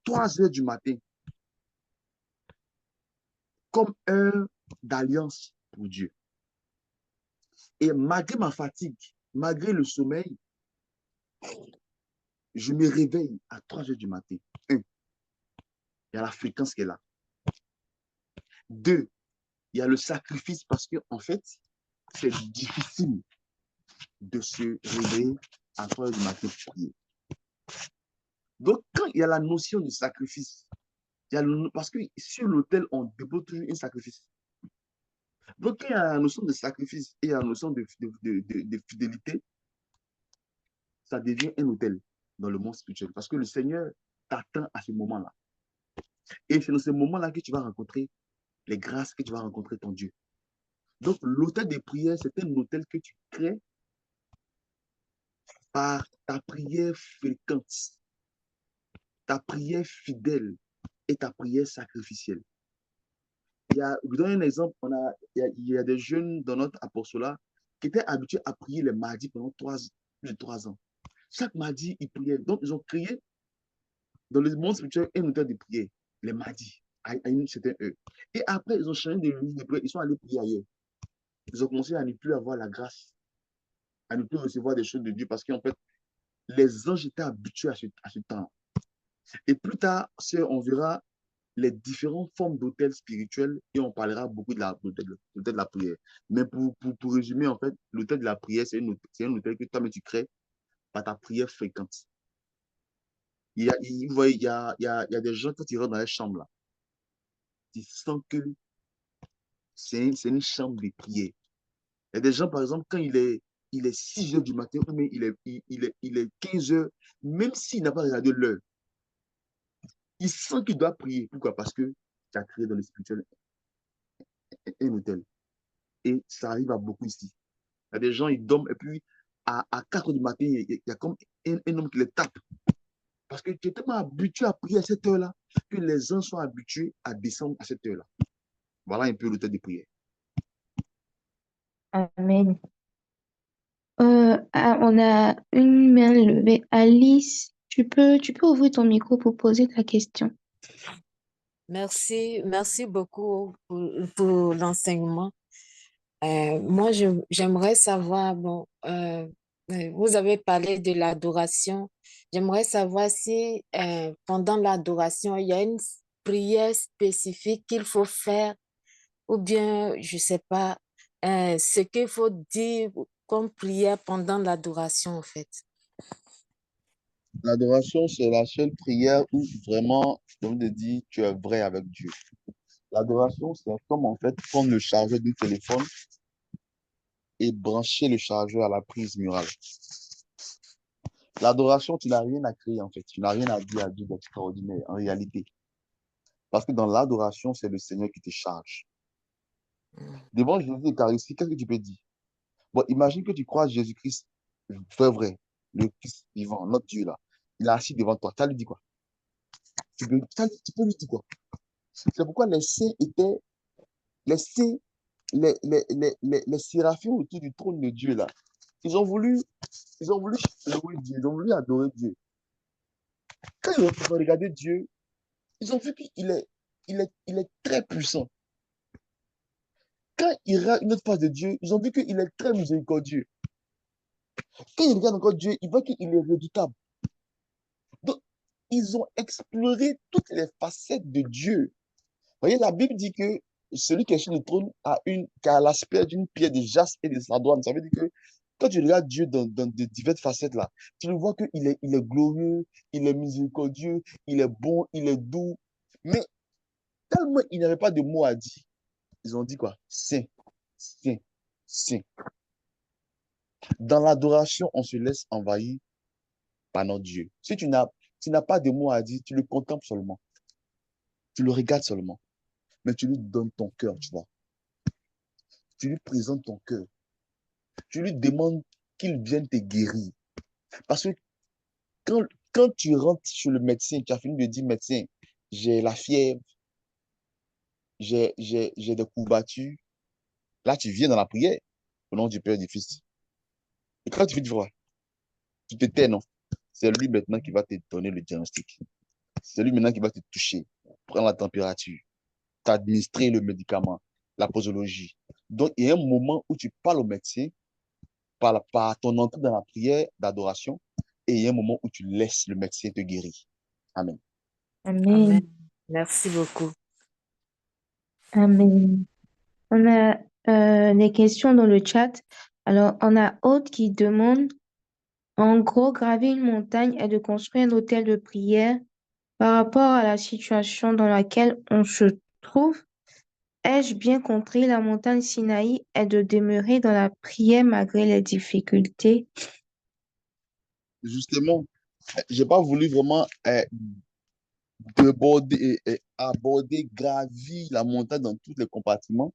3 heures du matin comme heure d'alliance pour Dieu. Et malgré ma fatigue, malgré le sommeil, je me réveille à 3 heures du matin. Un, il y a la fréquence qui est là. Deux, il y a le sacrifice parce que, en fait, c'est difficile de se réveiller à 3 heures du matin pour prier. Donc, quand il y a la notion de sacrifice, parce que sur l'autel, on dépose toujours un sacrifice. Donc, quand il y a la notion de sacrifice et la notion de fidélité, ça devient un autel dans le monde spirituel. Parce que le Seigneur t'attend à ce moment-là. Et c'est dans ce moment-là que tu vas rencontrer les grâces, que tu vas rencontrer ton Dieu. Donc, l'autel des prières, c'est un autel que tu crées par ta prière fréquente, ta prière fidèle et ta prière sacrificielle. Je vous donne un exemple. Il y a des jeunes dans notre apostolat qui étaient habitués à prier les mardis pendant plus de 3 ans. Chaque mardi, ils priaient. Donc, ils ont créé dans le monde spirituel un autel de prière, les mardis, à une certaine heure. Et après, ils ont changé de lieu de prière. Ils sont allés prier ailleurs. Ils ont commencé à ne plus avoir la grâce, à ne plus recevoir des choses de Dieu parce qu'en fait, les anges étaient habitués à ce temps. Et plus tard, on verra les différentes formes d'autels spirituels et on parlera beaucoup de l'autel de la prière. Mais pour résumer, en fait, l'autel de la prière, c'est un autel que toi-même tu crées par ta prière fréquente. Vous voyez, il y a des gens, quand ils rentrent dans les chambres, là, ils sentent que c'est une chambre de prière. Il y a des gens, par exemple, quand il est 6 heures du matin, mais il est 15 heures, même s'il n'a pas regardé l'heure, il sent qu'il doit prier. Pourquoi? Parce que tu as créé dans le spirituel un hôtel. Et ça arrive à beaucoup ici. Il y a des gens, ils dorment, et puis à 4 heures du matin, il y a comme un homme qui les tape. Parce que tu es tellement habitué à prier à cette heure-là que les gens sont habitués à descendre à cette heure-là. Voilà un peu l'hôtel de prière. Amen. On a une main levée. Alice, tu peux ouvrir ton micro pour poser ta question. Merci beaucoup pour l'enseignement. Moi, j'aimerais savoir, bon, vous avez parlé de l'adoration. J'aimerais savoir si pendant l'adoration, il y a une prière spécifique qu'il faut faire ou bien, je ne sais pas, ce qu'il faut dire comme prière pendant l'adoration, en fait. L'adoration, c'est la seule prière où vraiment, comme je dis, tu es vrai avec Dieu. L'adoration, c'est comme en fait prendre le chargeur du téléphone et brancher le chargeur à la prise murale. L'adoration, tu n'as rien à créer en fait. Tu n'as rien à dire à Dieu d'extraordinaire en réalité. Parce que dans l'adoration, c'est le Seigneur qui te charge. Devant Jésus Eucharistique, qu'est-ce que tu peux dire? Bon, imagine que tu crois Jésus-Christ vrai, le Christ vivant, notre Dieu là. Il est assis devant toi. Tu as lui dit quoi? Tu peux lui dire quoi? C'est pourquoi les saints étaient, les saints, les séraphins autour du trône de Dieu là. Ils ont voulu, ils ont voulu louer Dieu, ils ont voulu adorer Dieu. Quand ils ont regardé Dieu, ils ont vu qu'il est très puissant. Quand ils regardent une autre face de Dieu, ils ont vu qu'il est très miséricordieux. Quand ils regardent encore Dieu, ils voient qu'il est redoutable. Donc, ils ont exploré toutes les facettes de Dieu. Vous voyez, la Bible dit que celui qui est sur le trône a l'aspect d'une pierre de jaspe et de sardoine. Ça veut dire que quand tu regardes Dieu dans de diverses facettes là, tu le vois qu'il est glorieux, il est miséricordieux, il est bon, il est doux. Mais tellement il n'y avait pas de mots à dire, ils ont dit quoi? Saint, saint, saint. Dans l'adoration, on se laisse envahir par notre Dieu. Si tu n'as pas de mots à dire, tu le contemples seulement. Tu le regardes seulement, mais tu lui donnes ton cœur, tu vois. Tu lui présentes ton cœur. Tu lui demandes qu'il vienne te guérir. Parce que quand, quand tu rentres chez le médecin, tu as fini de dire, médecin, j'ai la fièvre, j'ai des courbatures. Là, tu viens dans la prière au nom du Père et du Fils. Et quand tu fais du voir, tu te tais, non? C'est lui maintenant qui va te donner le diagnostic. C'est lui maintenant qui va te toucher, prendre la température, t'administrer le médicament, la posologie. Donc, il y a un moment où tu parles au médecin par ton entrée dans la prière d'adoration et il y a un moment où tu laisses le médecin te guérir. Amen. Amen. Amen. Merci beaucoup. Amen. On a des questions dans le chat. Alors, on a Aude qui demande, en gros, graver une montagne et de construire un hôtel de prière par rapport à la situation dans laquelle on se trouve. Ai-je bien compris, la montagne Sinaï est de demeurer dans la prière malgré les difficultés? Justement, je n'ai pas voulu vraiment aborder, gravir la montagne dans tous les compartiments.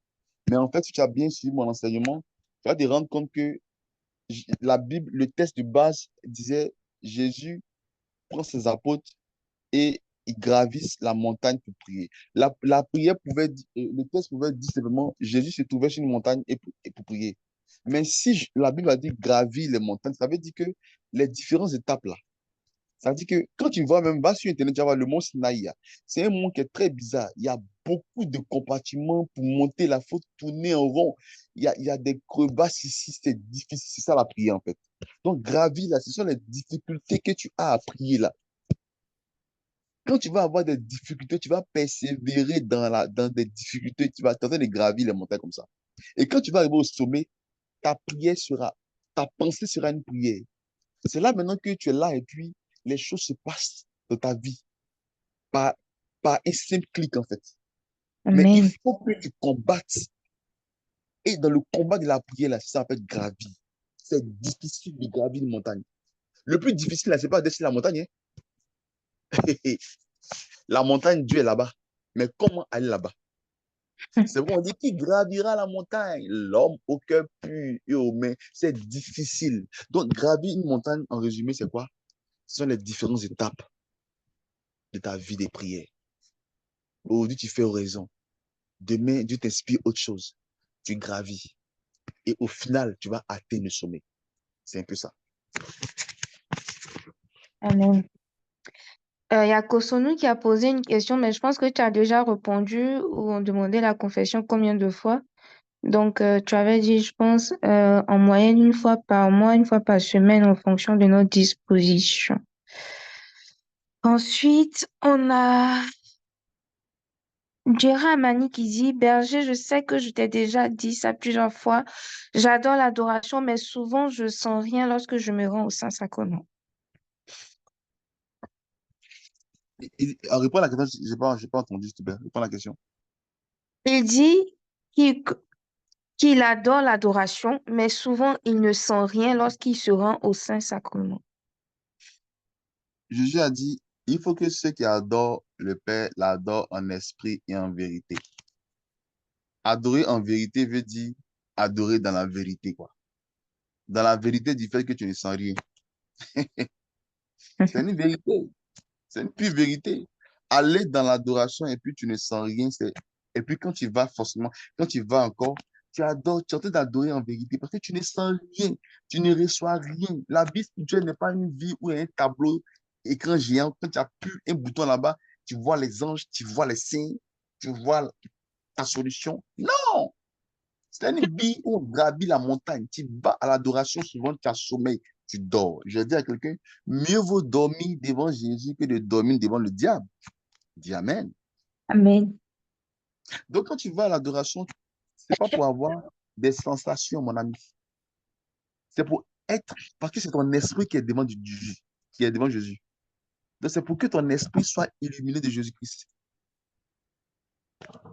Mais en fait, si tu as bien suivi mon enseignement, tu vas te rendre compte que la Bible, le texte de base disait Jésus prend ses apôtres et ils gravissent la montagne pour prier. La prière le texte pouvait dire simplement Jésus se trouvait sur une montagne et pour prier. Mais si la Bible a dit gravir les montagnes, ça veut dire que les différentes étapes là, ça veut dire que quand tu vois même, va sur Internet, tu vas voir le mont Sinaï. C'est un mont qui est très bizarre. Il y a beaucoup de compartiments pour monter. Il faut tourner en rond. Il y a des crevasses ici. C'est difficile. C'est ça la prière, en fait. Donc, gravir là, ce sont les difficultés que tu as à prier là. Quand tu vas avoir des difficultés, tu vas persévérer dans des difficultés. Tu vas tenter de gravir les montagnes comme ça. Et quand tu vas arriver au sommet, ta prière sera, ta pensée sera une prière. C'est là maintenant que tu es là et puis les choses se passent dans ta vie par, par un simple clic en fait. Mais il Amen. faut que tu combattes. Et dans le combat de la prière, là, ça s'appelle gravir. C'est difficile de gravir une montagne. Le plus difficile, là, c'est pas descendre la montagne. Hein. La montagne, Dieu est là-bas. Mais comment aller là-bas? C'est bon, on dit qui gravira la montagne? L'homme au cœur pur et aux mains. C'est difficile. Donc, gravir une montagne, en résumé, c'est quoi? Ce sont les différentes étapes de ta vie des prières. Aujourd'hui, tu fais oraison. Demain, Dieu t'inspire autre chose. Tu gravis. Et au final, tu vas atteindre le sommet. C'est un peu ça. Amen. Il y a Kosonou qui a posé une question, mais je pense que tu as déjà répondu ou on demandait la confession combien de fois. Donc, tu avais dit, je pense, en moyenne une fois par mois, une fois par semaine en fonction de notre disposition. Ensuite, on a Gérard Amani qui dit, Berger, je sais que je t'ai déjà dit ça plusieurs fois. J'adore l'adoration, mais souvent je sens rien lorsque je me rends au Saint-Sacrement. Réponds à la question, j'ai pas entendu, s'il te plaît. Réponds à la question. Il dit qu'il qu'il adore l'adoration, mais souvent il ne sent rien lorsqu'il se rend au Saint-Sacrement. Jésus a dit, il faut que ceux qui adorent le Père l'adorent en esprit et en vérité. Adorer en vérité veut dire adorer dans la vérité, quoi. Dans la vérité du fait que tu ne sens rien. C'est une vérité. C'est une pure vérité. Aller dans l'adoration et puis tu ne sens rien. Et puis quand tu vas forcément, quand tu vas encore, tu adores, tu es en train d'adorer en vérité parce que tu ne sens rien. Tu ne reçois rien. La vie spirituelle n'est pas une vie où il y a un tableau, écran géant. Quand tu appuies un bouton là-bas, tu vois les anges, tu vois les signes, tu vois ta solution. Non! C'est une vie où on gravit la montagne. Tu vas à l'adoration, souvent tu as sommeil, tu dors. Je dis à quelqu'un, mieux vaut dormir devant Jésus que de dormir devant le diable. Dis Amen. Amen. Donc quand tu vas à l'adoration, c'est pas pour avoir des sensations, mon ami. C'est pour être, parce que c'est ton esprit qui est devant Jésus, qui est devant Jésus. Donc c'est pour que ton esprit soit illuminé de Jésus-Christ.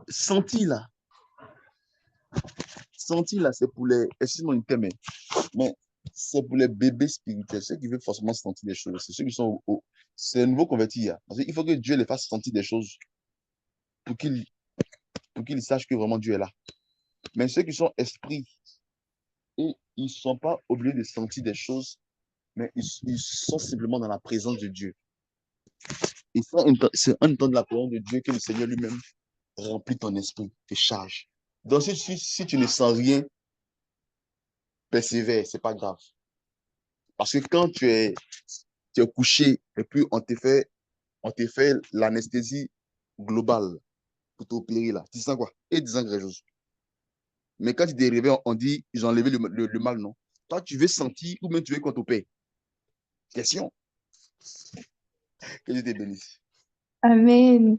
Sentir là, sentir là, c'est pour les, excuse-moi une terme, mais c'est pour les bébés spirituels, ceux qui veulent forcément sentir des choses. C'est ceux qui sont c'est un nouveau converti. Parce qu'il faut que Dieu les fasse sentir des choses. pour qu'ils sachent que vraiment Dieu est là. Mais ceux qui sont esprits, et ils ne sont pas obligés de sentir des choses, mais ils sont simplement dans la présence de Dieu. Et c'est un temps de la présence de Dieu que le Seigneur lui-même remplit ton esprit, te charge. Donc, si tu ne sens rien, persévère, ce n'est pas grave. Parce que quand tu es couché et puis on te fait l'anesthésie globale pour t'opérer là, tu sens quoi? Et tu sens quelque chose. Mais quand tu t'es réveillé, on dit, ils ont enlevé le mal, non? Toi, tu veux sentir ou même tu veux qu'on t'opère? Question. Que Dieu te bénisse. Amen.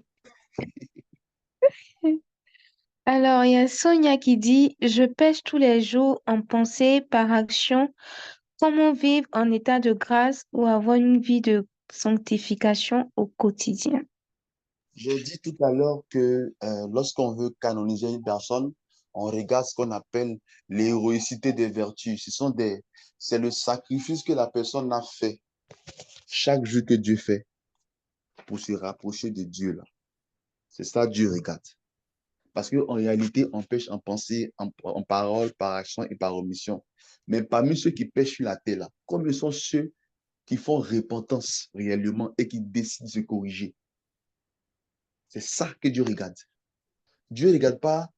Alors, il y a Sonia qui dit, je pêche tous les jours en pensée, par action. Comment vivre en état de grâce ou avoir une vie de sanctification au quotidien? J'ai dit tout à l'heure que lorsqu'on veut canoniser une personne, on regarde ce qu'on appelle l'héroïcité des vertus. C'est le sacrifice que la personne a fait chaque jour que Dieu fait pour se rapprocher de Dieu là. C'est ça Dieu regarde. Parce qu'en réalité, on pêche en pensée, en parole, par action et par omission. Mais parmi ceux qui pêchent sur la terre là, combien sont ceux qui font repentance réellement et qui décident de se corriger? C'est ça que Dieu regarde. Dieu ne regarde pas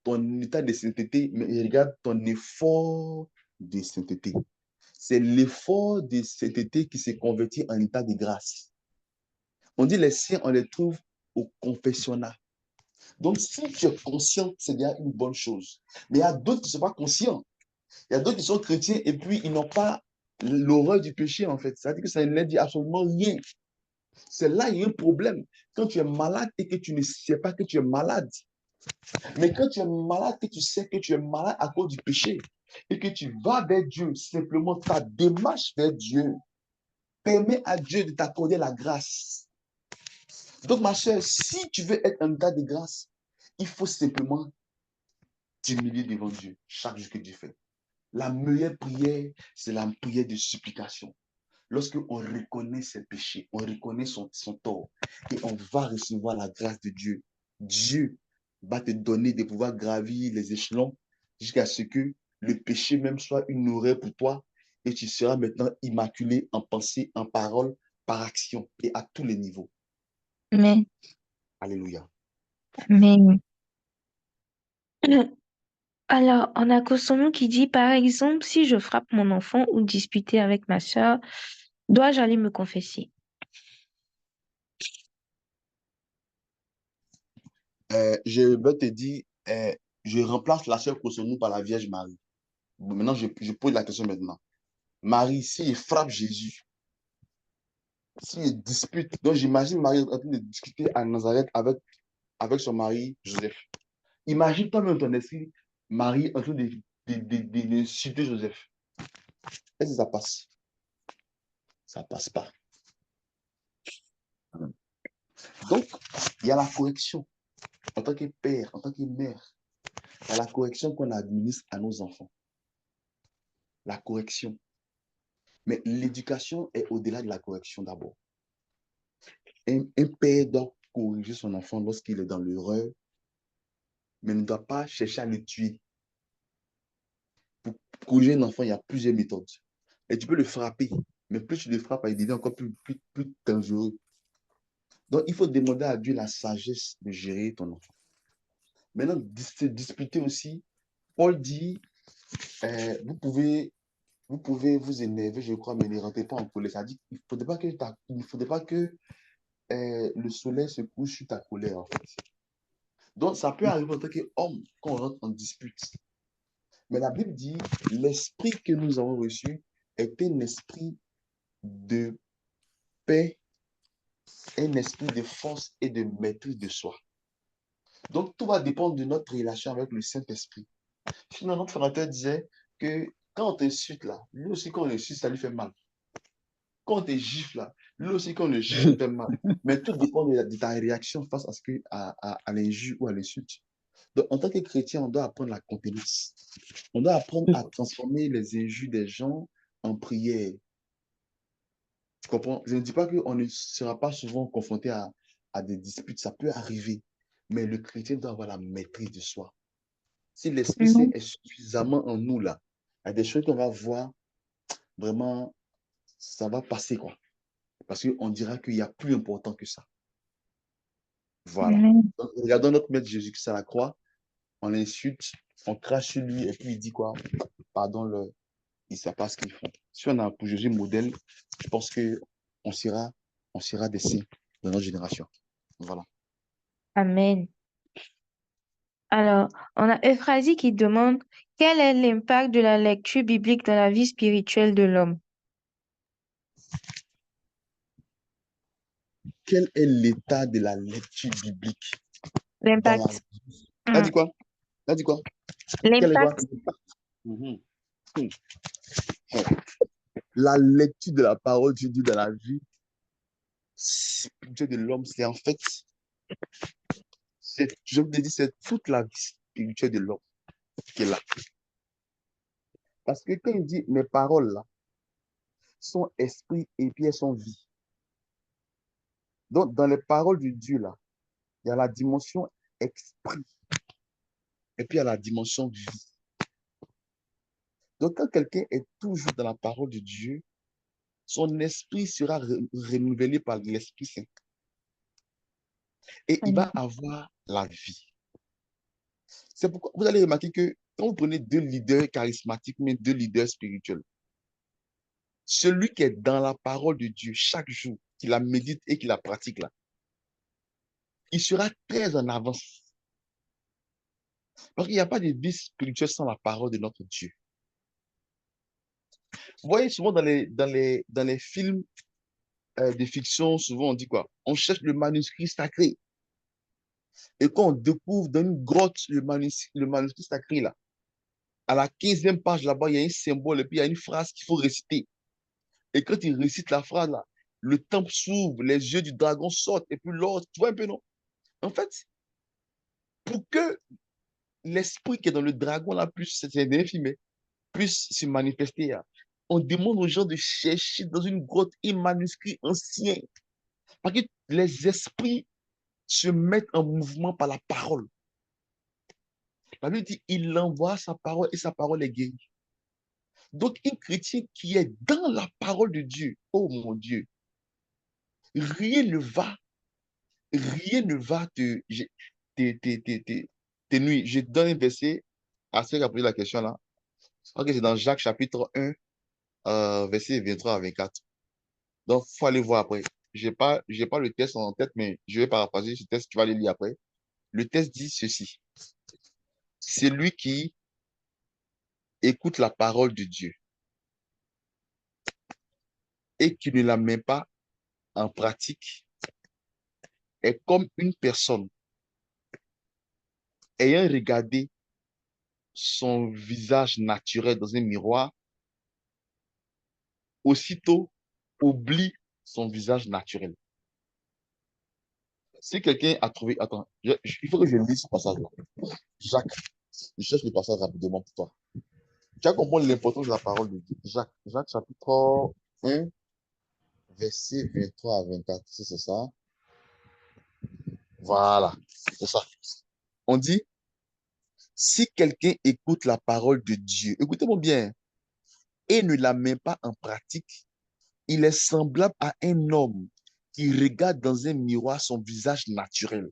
ton état de sainteté, mais il regarde ton effort de sainteté. C'est l'effort de sainteté qui s'est converti en état de grâce. On dit les siens, on les trouve au confessionnat. Donc, si tu es conscient, c'est déjà une bonne chose. Mais il y a d'autres qui ne sont pas conscients. Il y a d'autres qui sont chrétiens et puis ils n'ont pas l'horreur du péché, en fait. C'est-à-dire que ça ne leur dit absolument rien. C'est là il y a un problème. Quand tu es malade et que tu ne sais pas que tu es malade, mais quand tu es malade, que tu sais que tu es malade à cause du péché et que tu vas vers Dieu, simplement ta démarche vers Dieu permet à Dieu de t'accorder la grâce. Donc, ma soeur, si tu veux être un gars de grâce, il faut simplement t'humilier devant Dieu chaque jour que Dieu fait. La meilleure prière, c'est la prière de supplication. Lorsqu'on reconnaît ses péchés, on reconnaît son tort et on va recevoir la grâce de Dieu, Dieu va te donner de pouvoir gravir les échelons jusqu'à ce que le péché même soit une horreur pour toi et tu seras maintenant immaculé en pensée, en parole, par action et à tous les niveaux. Amen. Alléluia. Amen. Alors, on a Kosomo qui dit, par exemple, si je frappe mon enfant ou disputer avec ma sœur, dois-je aller me confesser? Je vais te dire, je remplace la sœur Kosonou par la Vierge Marie. Bon, maintenant, je pose la question maintenant. Marie, s'il frappe Jésus, s'il dispute, donc j'imagine Marie en train de discuter à Nazareth avec son mari Joseph. Imagine toi-même ton esprit, Marie en train d'insulter Joseph. Est-ce que ça passe? Ça passe pas. Donc, il y a la correction. En tant que père, en tant que mère, il y a la correction qu'on administre à nos enfants. La correction. Mais l'éducation est au-delà de la correction d'abord. Un père doit corriger son enfant lorsqu'il est dans l'erreur, mais ne doit pas chercher à le tuer. Pour corriger un enfant, il y a plusieurs méthodes. Et tu peux le frapper, mais plus tu le frappes, il devient encore plus dangereux. Donc, il faut demander à Dieu la sagesse de gérer ton enfant. Maintenant, se disputer aussi, Paul dit, vous pouvez vous énerver, je crois, mais ne rentrez pas en colère. Ça dit qu'il ne faudrait pas que le soleil se couche sur ta colère, en fait. Donc, ça peut arriver en tant qu'homme qu'on rentre en dispute. Mais la Bible dit, l'esprit que nous avons reçu est un esprit de paix, un esprit de force et de maîtrise de soi. Donc, tout va dépendre de notre relation avec le Saint-Esprit. Finalement, notre fondateur disait que quand on t'insulte là, lui aussi, quand on l'insulte, ça lui fait mal. Quand on te gifle là, lui aussi, quand on le gifle, ça lui fait mal. Mais tout dépend de ta réaction face à l'injure ou à l'insulte. Donc, en tant que chrétien, on doit apprendre la contenance. On doit apprendre à transformer les injures des gens en prière. Tu comprends? Je ne dis pas qu'on ne sera pas souvent confronté à des disputes. Ça peut arriver. Mais le chrétien doit avoir la maîtrise de soi. Si l'Esprit Saint Amen. est suffisamment en nous, là, il y a des choses qu'on va voir, vraiment, ça va passer, quoi. Parce qu'on dira qu'il y a plus important que ça. Voilà. Amen. Donc, regardons notre Maître Jésus-Christ à la croix, on l'insulte, on crache sur lui, et puis il dit quoi? Pardon, ils ne savent pas ce qu'ils font. Si on a pour Jésus modèle, je pense qu'on sera des saints dans notre génération. Voilà. Amen. Alors, on a Euphrasie qui demande quel est l'impact de la lecture biblique dans la vie spirituelle de l'homme? Quel est l'état de la lecture biblique dans la L'impact. vie? Elle dit quoi? Elle dit quoi? Quel est quoi? L'impact. Mhm. Mhm. La lecture de la parole de Dieu dans la vie spirituelle de l'homme, c'est en fait, je vous l'ai dit, c'est toute la vie spirituelle de l'homme qui est là. Parce que quand il dit mes paroles là, sont esprit et puis elles sont vie. Donc, dans les paroles de Dieu là, il y a la dimension esprit et puis il y a la dimension vie. Donc, quand quelqu'un est toujours dans la parole de Dieu, son esprit sera renouvelé par l'Esprit Saint et il va Amen. avoir la vie. C'est pourquoi vous allez remarquer que quand vous prenez deux leaders charismatiques, mais deux leaders spirituels, celui qui est dans la parole de Dieu chaque jour, qui la médite et qui la pratique là, il sera très en avance. Parce qu'il n'y a pas de vie spirituelle sans la parole de notre Dieu. Vous voyez, souvent dans les films de fiction, souvent on dit quoi? On cherche le manuscrit sacré. Et quand on découvre dans une grotte le manuscrit sacré là, à la 15e page là-bas, il y a un symbole et puis il y a une phrase qu'il faut réciter. Et quand il récite la phrase là, le temple s'ouvre, les yeux du dragon sortent et puis l'autre, tu vois un peu, non? En fait, pour que l'esprit qui est dans le dragon là puisse, c'est un film, puisse se manifester, là, on demande aux gens de chercher dans une grotte un manuscrit ancien. Parce que les esprits se mettent en mouvement par la parole. La Bible dit, il envoie sa parole et sa parole est guérie. Donc, un chrétien qui est dans la parole de Dieu, oh mon Dieu, rien ne va, rien ne va te nuire. Je donne un verset à ceux qui ont posé la question là. Je crois que c'est dans Jacques chapitre 1, verset 23 à 24. Donc, il faut aller voir après. J'ai pas le texte en tête, mais je vais paraphraser ce texte, tu vas le lire après. Le texte dit ceci. C'est lui qui écoute la parole de Dieu et qui ne la met pas en pratique est comme une personne ayant regardé son visage naturel dans un miroir, aussitôt oublie son visage naturel. Si quelqu'un a trouvé... Attends, il faut que je lise ce passage-là. Jacques, je cherche le passage rapidement pour toi. Tu as compris l'importance de la parole de Dieu. Jacques chapitre 1, verset 23 à 24. Si c'est ça. Voilà, c'est ça. On dit, si quelqu'un écoute la parole de Dieu, écoutez-moi bien, et ne la met pas en pratique, il est semblable à un homme qui regarde dans un miroir son visage naturel.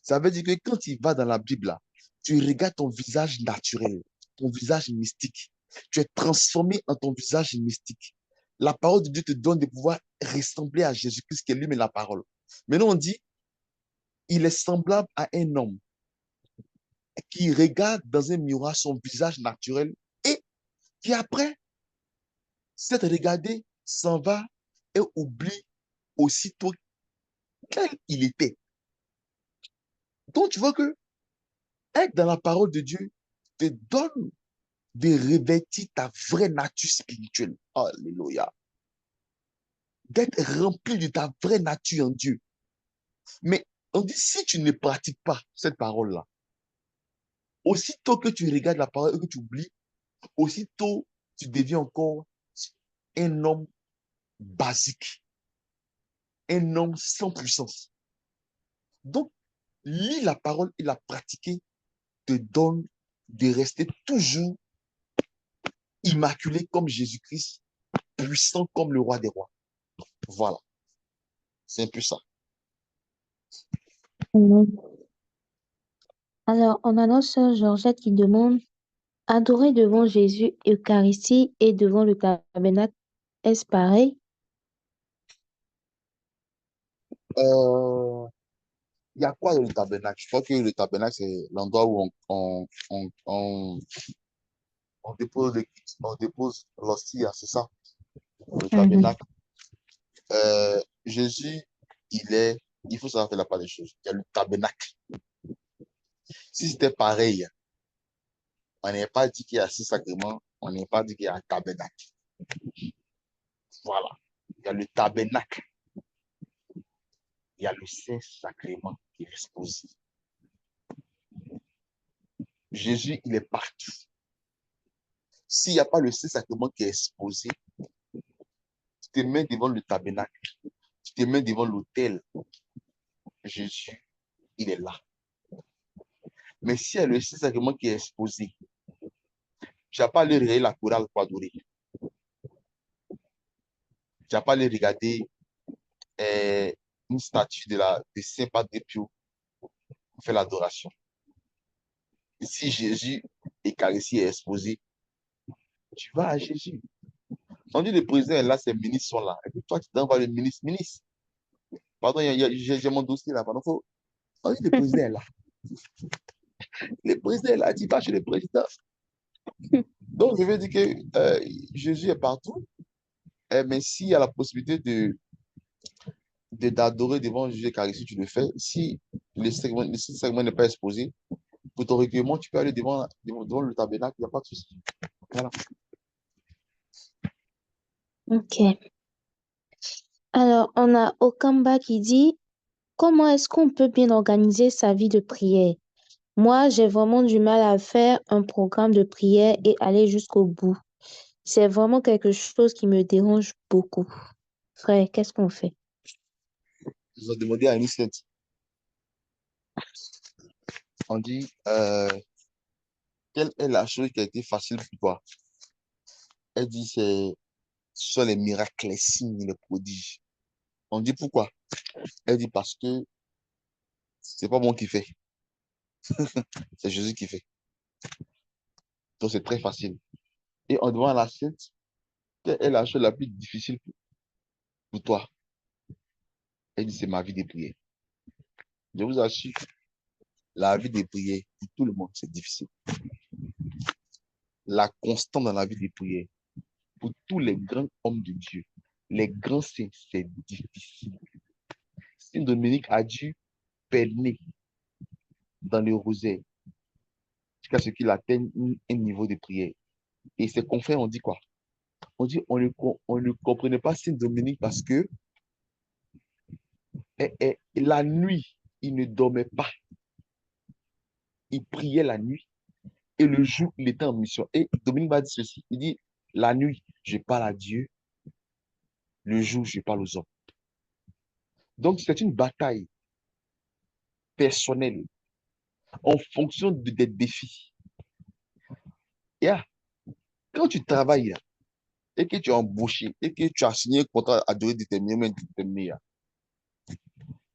Ça veut dire que quand il va dans la Bible, là, tu regardes ton visage naturel, ton visage mystique. Tu es transformé en ton visage mystique. La parole de Dieu te donne de pouvoir ressembler à Jésus-Christ qui est lui-même la parole. Maintenant, on dit, il est semblable à un homme qui regarde dans un miroir son visage naturel et qui après s'être regardé s'en va et oublie aussitôt quel il était. Donc, tu vois que être dans la parole de Dieu te donne de revêtir ta vraie nature spirituelle. Alléluia. D'être rempli de ta vraie nature en Dieu. Mais on dit, si tu ne pratiques pas cette parole-là, aussitôt que tu regardes la parole et que tu oublies, aussitôt tu deviens encore un homme basique, un homme sans puissance. Donc, lis la parole et la pratiquer te donne de rester toujours immaculé comme Jésus-Christ, puissant comme le roi des rois. Voilà, c'est un peu ça. Mhm. Alors, on a notre sœur Georgette qui demande, adorer devant Jésus, Eucharistie et devant le tabernacle, est-ce pareil? Euh, Il y a quoi dans le tabernacle? Je crois que le tabernacle, c'est l'endroit où on dépose l'hostie, hein, c'est ça, le Mhm. tabernacle. Jésus, il faut savoir faire la part des choses. Il y a le tabernacle. Si c'était pareil, on n'est pas dit qu'il y a six sacrements, on n'est pas dit qu'il y a un tabernacle. Voilà. Il y a le tabernacle, il y a le Saint-Sacrement qui est exposé. Jésus, il est partout. S'il n'y a pas le Saint-Sacrement qui est exposé, tu te mets devant le tabernacle, tu te mets devant l'autel. Jésus, il est là. Mais s'il y a le Saint-Sacrement qui est exposé, tu n'as pas à aller regarder la chorale pour adorer. Tu n'as pas à aller regarder une statue de Saint Padre Pio pour faire l'adoration. Si Jésus Eucharistie est exposé, tu vas à Jésus. On dit le président est là, ses ministres sont là. Et puis toi, tu t'envoies le ministre. Ministre, pardon, j'ai mon dossier là. Pardon, on dit le président est là. Le président est là, tu vas chez le président. Donc, je veux dire que Jésus est partout. Mais s'il y a la possibilité d'adorer devant Jésus Eucharistie, tu le fais. Si le segment n'est pas exposé, pour ton recueillement, tu peux aller devant le tabernacle, il n'y a pas de souci. Voilà. Ok. Alors, on a Okamba qui dit, comment est-ce qu'on peut bien organiser sa vie de prière? Moi, j'ai vraiment du mal à faire un programme de prière et aller jusqu'au bout. C'est vraiment quelque chose qui me dérange beaucoup. Frère, qu'est-ce qu'on fait? Je vais demander à Anicette. On dit, quelle est la chose qui a été facile pour toi? Elle dit, ce sont les miracles, les signes, les prodiges. On dit pourquoi? Elle dit parce que c'est pas moi qui fais, c'est Jésus qui fait. Donc c'est très facile. Et en demande à la sainte, quelle est la chose la plus difficile pour toi? Elle dit, c'est ma vie de prière. Je vous assure, la vie de prière, pour tout le monde, c'est difficile. La constante dans la vie de prière, pour tous les grands hommes de Dieu, les grands saints, c'est difficile. Saint Dominique a dû peiner dans le rosaire jusqu'à ce qu'il atteigne un niveau de prière. Et ses confrères ont dit quoi? On dit on ne comprenait pas Saint Dominique parce que la nuit, il ne dormait pas. Il priait la nuit et le jour, il était en mission. Et Dominique m'a dit ceci, il dit, la nuit, je parle à Dieu, le jour, je parle aux hommes. Donc, c'est une bataille personnelle en fonction des défis. Yeah. Quand tu travailles et que tu es embauché et que tu as signé un contrat à durée déterminée,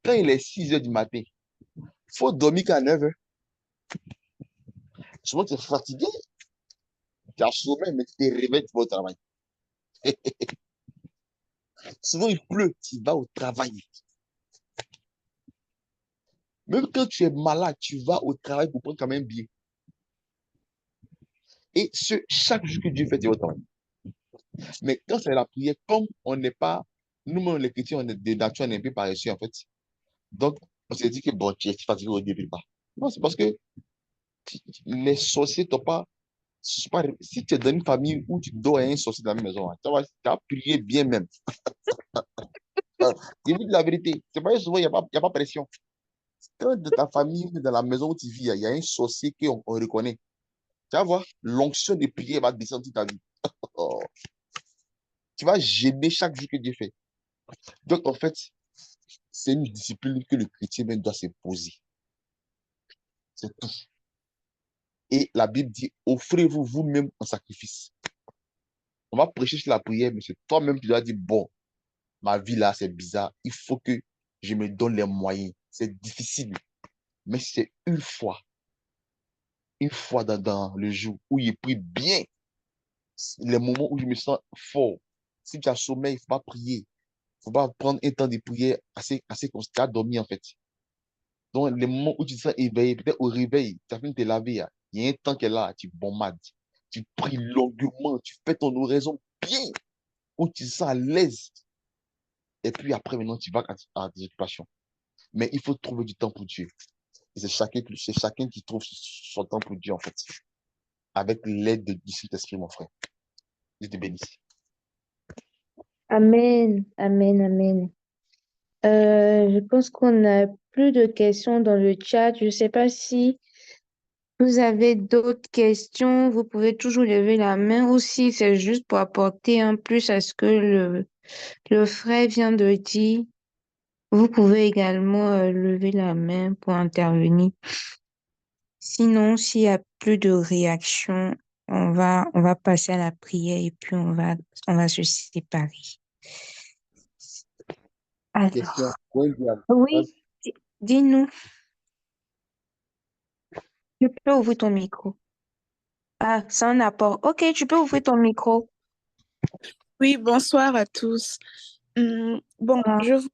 quand il est 6 heures du matin, il faut dormir qu'à 9 heures. Souvent, tu es fatigué, tu as sommeil, mais tu te réveilles, tu vas au travail. Souvent, il pleut, tu vas au travail. Même quand tu es malade, tu vas au travail pour prendre quand même bien. Et chaque jour que Dieu fait, tu vas au travail. Mais quand c'est la prière, comme on n'est pas, nous-mêmes les chrétiens, on est de nature, on est un peu paresseux en fait. Donc, on s'est dit que bon, tu es fatigué au début pas. Non, c'est parce que les sorciers t'ont pas, si tu es dans une famille où tu dors à un sorcier dans la maison, hein, tu vas prier bien même. Je vous dis la vérité, c'est pas souvent, il y a pas pression. Quand de ta famille, dans la maison où tu vis, il y a un sorcier qu'on reconnaît. Tu vas voir, l'onction de prière va descendre toute ta vie. Oh, tu vas gêner chaque jour que Dieu fait. Donc, en fait, c'est une discipline que le chrétien même doit se poser. C'est tout. Et la Bible dit, offrez-vous vous-même en sacrifice. On va prêcher sur la prière, mais c'est toi-même qui dois dire, bon, ma vie là, c'est bizarre. Il faut que je me donne les moyens. C'est difficile, mais c'est une fois dans le jour où il prie bien, les moments où je me sens fort. Si tu as sommeil, il ne faut pas prier. Il ne faut pas prendre un temps de prière assez constant. Tu as dormi en fait. Donc, les moments où tu te sens éveillé, peut-être au réveil, tu as fini de te laver, il y a un temps qui est là, tu bombades, tu pries longuement, tu fais ton oraison bien, où tu te sens à l'aise. Et puis après, maintenant, tu vas à tes occupations. Mais il faut trouver du temps pour Dieu. Et c'est chacun qui trouve son temps pour Dieu, en fait, avec l'aide du Saint-Esprit, mon frère. Dieu te bénisse. Amen, amen, amen. Je pense qu'on n'a plus de questions dans le chat. Je ne sais pas si vous avez d'autres questions. Vous pouvez toujours lever la main ou si c'est juste pour apporter un plus à ce que le frère vient de dire. Vous pouvez également lever la main pour intervenir. Sinon, s'il n'y a plus de réaction, on va passer à la prière et puis on va se séparer. Question. Alors, Oui, Diane. oui, dis-nous, tu peux ouvrir ton micro. Ah, c'est un apport. Ok, tu peux ouvrir ton micro. Oui, bonsoir à tous. Bon, Ah, je veux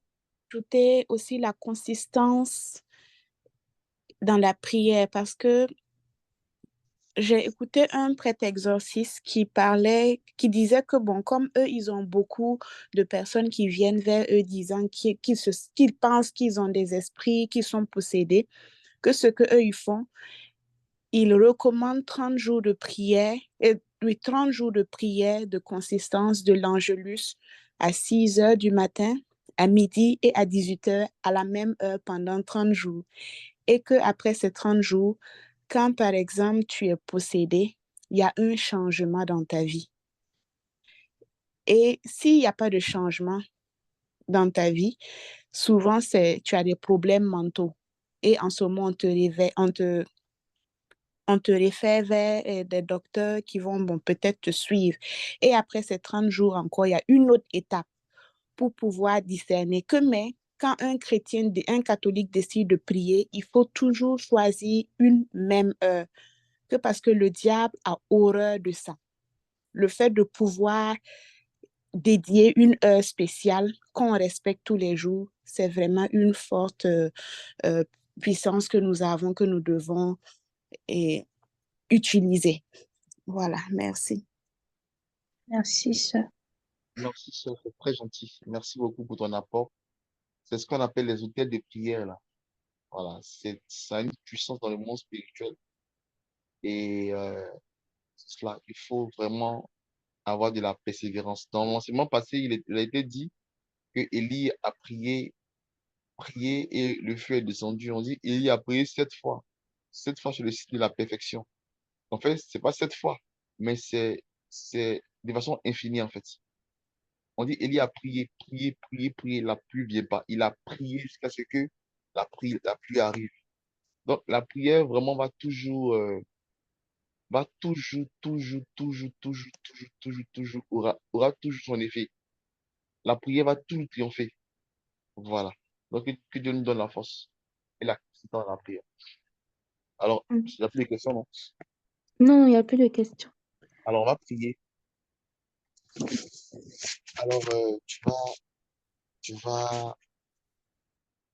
ajouter aussi la consistance dans la prière parce que j'ai écouté un prêtre exorciste qui disait que bon, comme eux, ils ont beaucoup de personnes qui viennent vers eux disant qu'ils pensent qu'ils ont des esprits, qu'ils sont possédés, que ce que eux ils font, ils recommandent 30 jours de prière, et oui, 30 jours de prière de consistance de l'Angélus à 6 heures du matin, à midi et à 18 heures à la même heure pendant 30 jours. Et qu'après ces 30 jours, quand par exemple tu es possédé, il y a un changement dans ta vie. Et s'il n'y a pas de changement dans ta vie, souvent tu as des problèmes mentaux. Et en ce moment, on te réfère vers des docteurs qui vont bon, peut-être te suivre. Et après ces 30 jours encore, il y a une autre étape pour pouvoir discerner que mais quand un chrétien, un catholique décide de prier, il faut toujours choisir une même heure. Que parce que le diable a horreur de ça. Le fait de pouvoir dédier une heure spéciale qu'on respecte tous les jours, c'est vraiment une forte euh, puissance que nous avons, que nous devons utiliser. Voilà, merci. merci, sœur. Merci, sœur, c'est très gentil. Merci beaucoup pour ton apport. C'est ce qu'on appelle les hôtels de prière, là. Voilà, ça a une puissance dans le monde spirituel. Et cela, il faut vraiment avoir de la persévérance. Dans l'enseignement passé, il a été dit que Élie a prié et le feu est descendu. On dit Élie a prié 7 fois. 7 fois sur le site de la perfection. En fait, c'est pas 7 fois, mais c'est de façon infinie, en fait. On dit Élie a prié, prié, prié, prié, la pluie vient pas. Il a prié jusqu'à ce que la pluie arrive. Donc, la prière vraiment va toujours, toujours, toujours, toujours, toujours, toujours, toujours, aura toujours son effet. La prière va toujours triompher. Voilà. Donc, que Dieu nous donne la force et la constance dans la prière. Alors, Mm. il n'y a plus de questions, non? Non, il n'y a plus de questions. Alors, on va prier. Alors, tu vas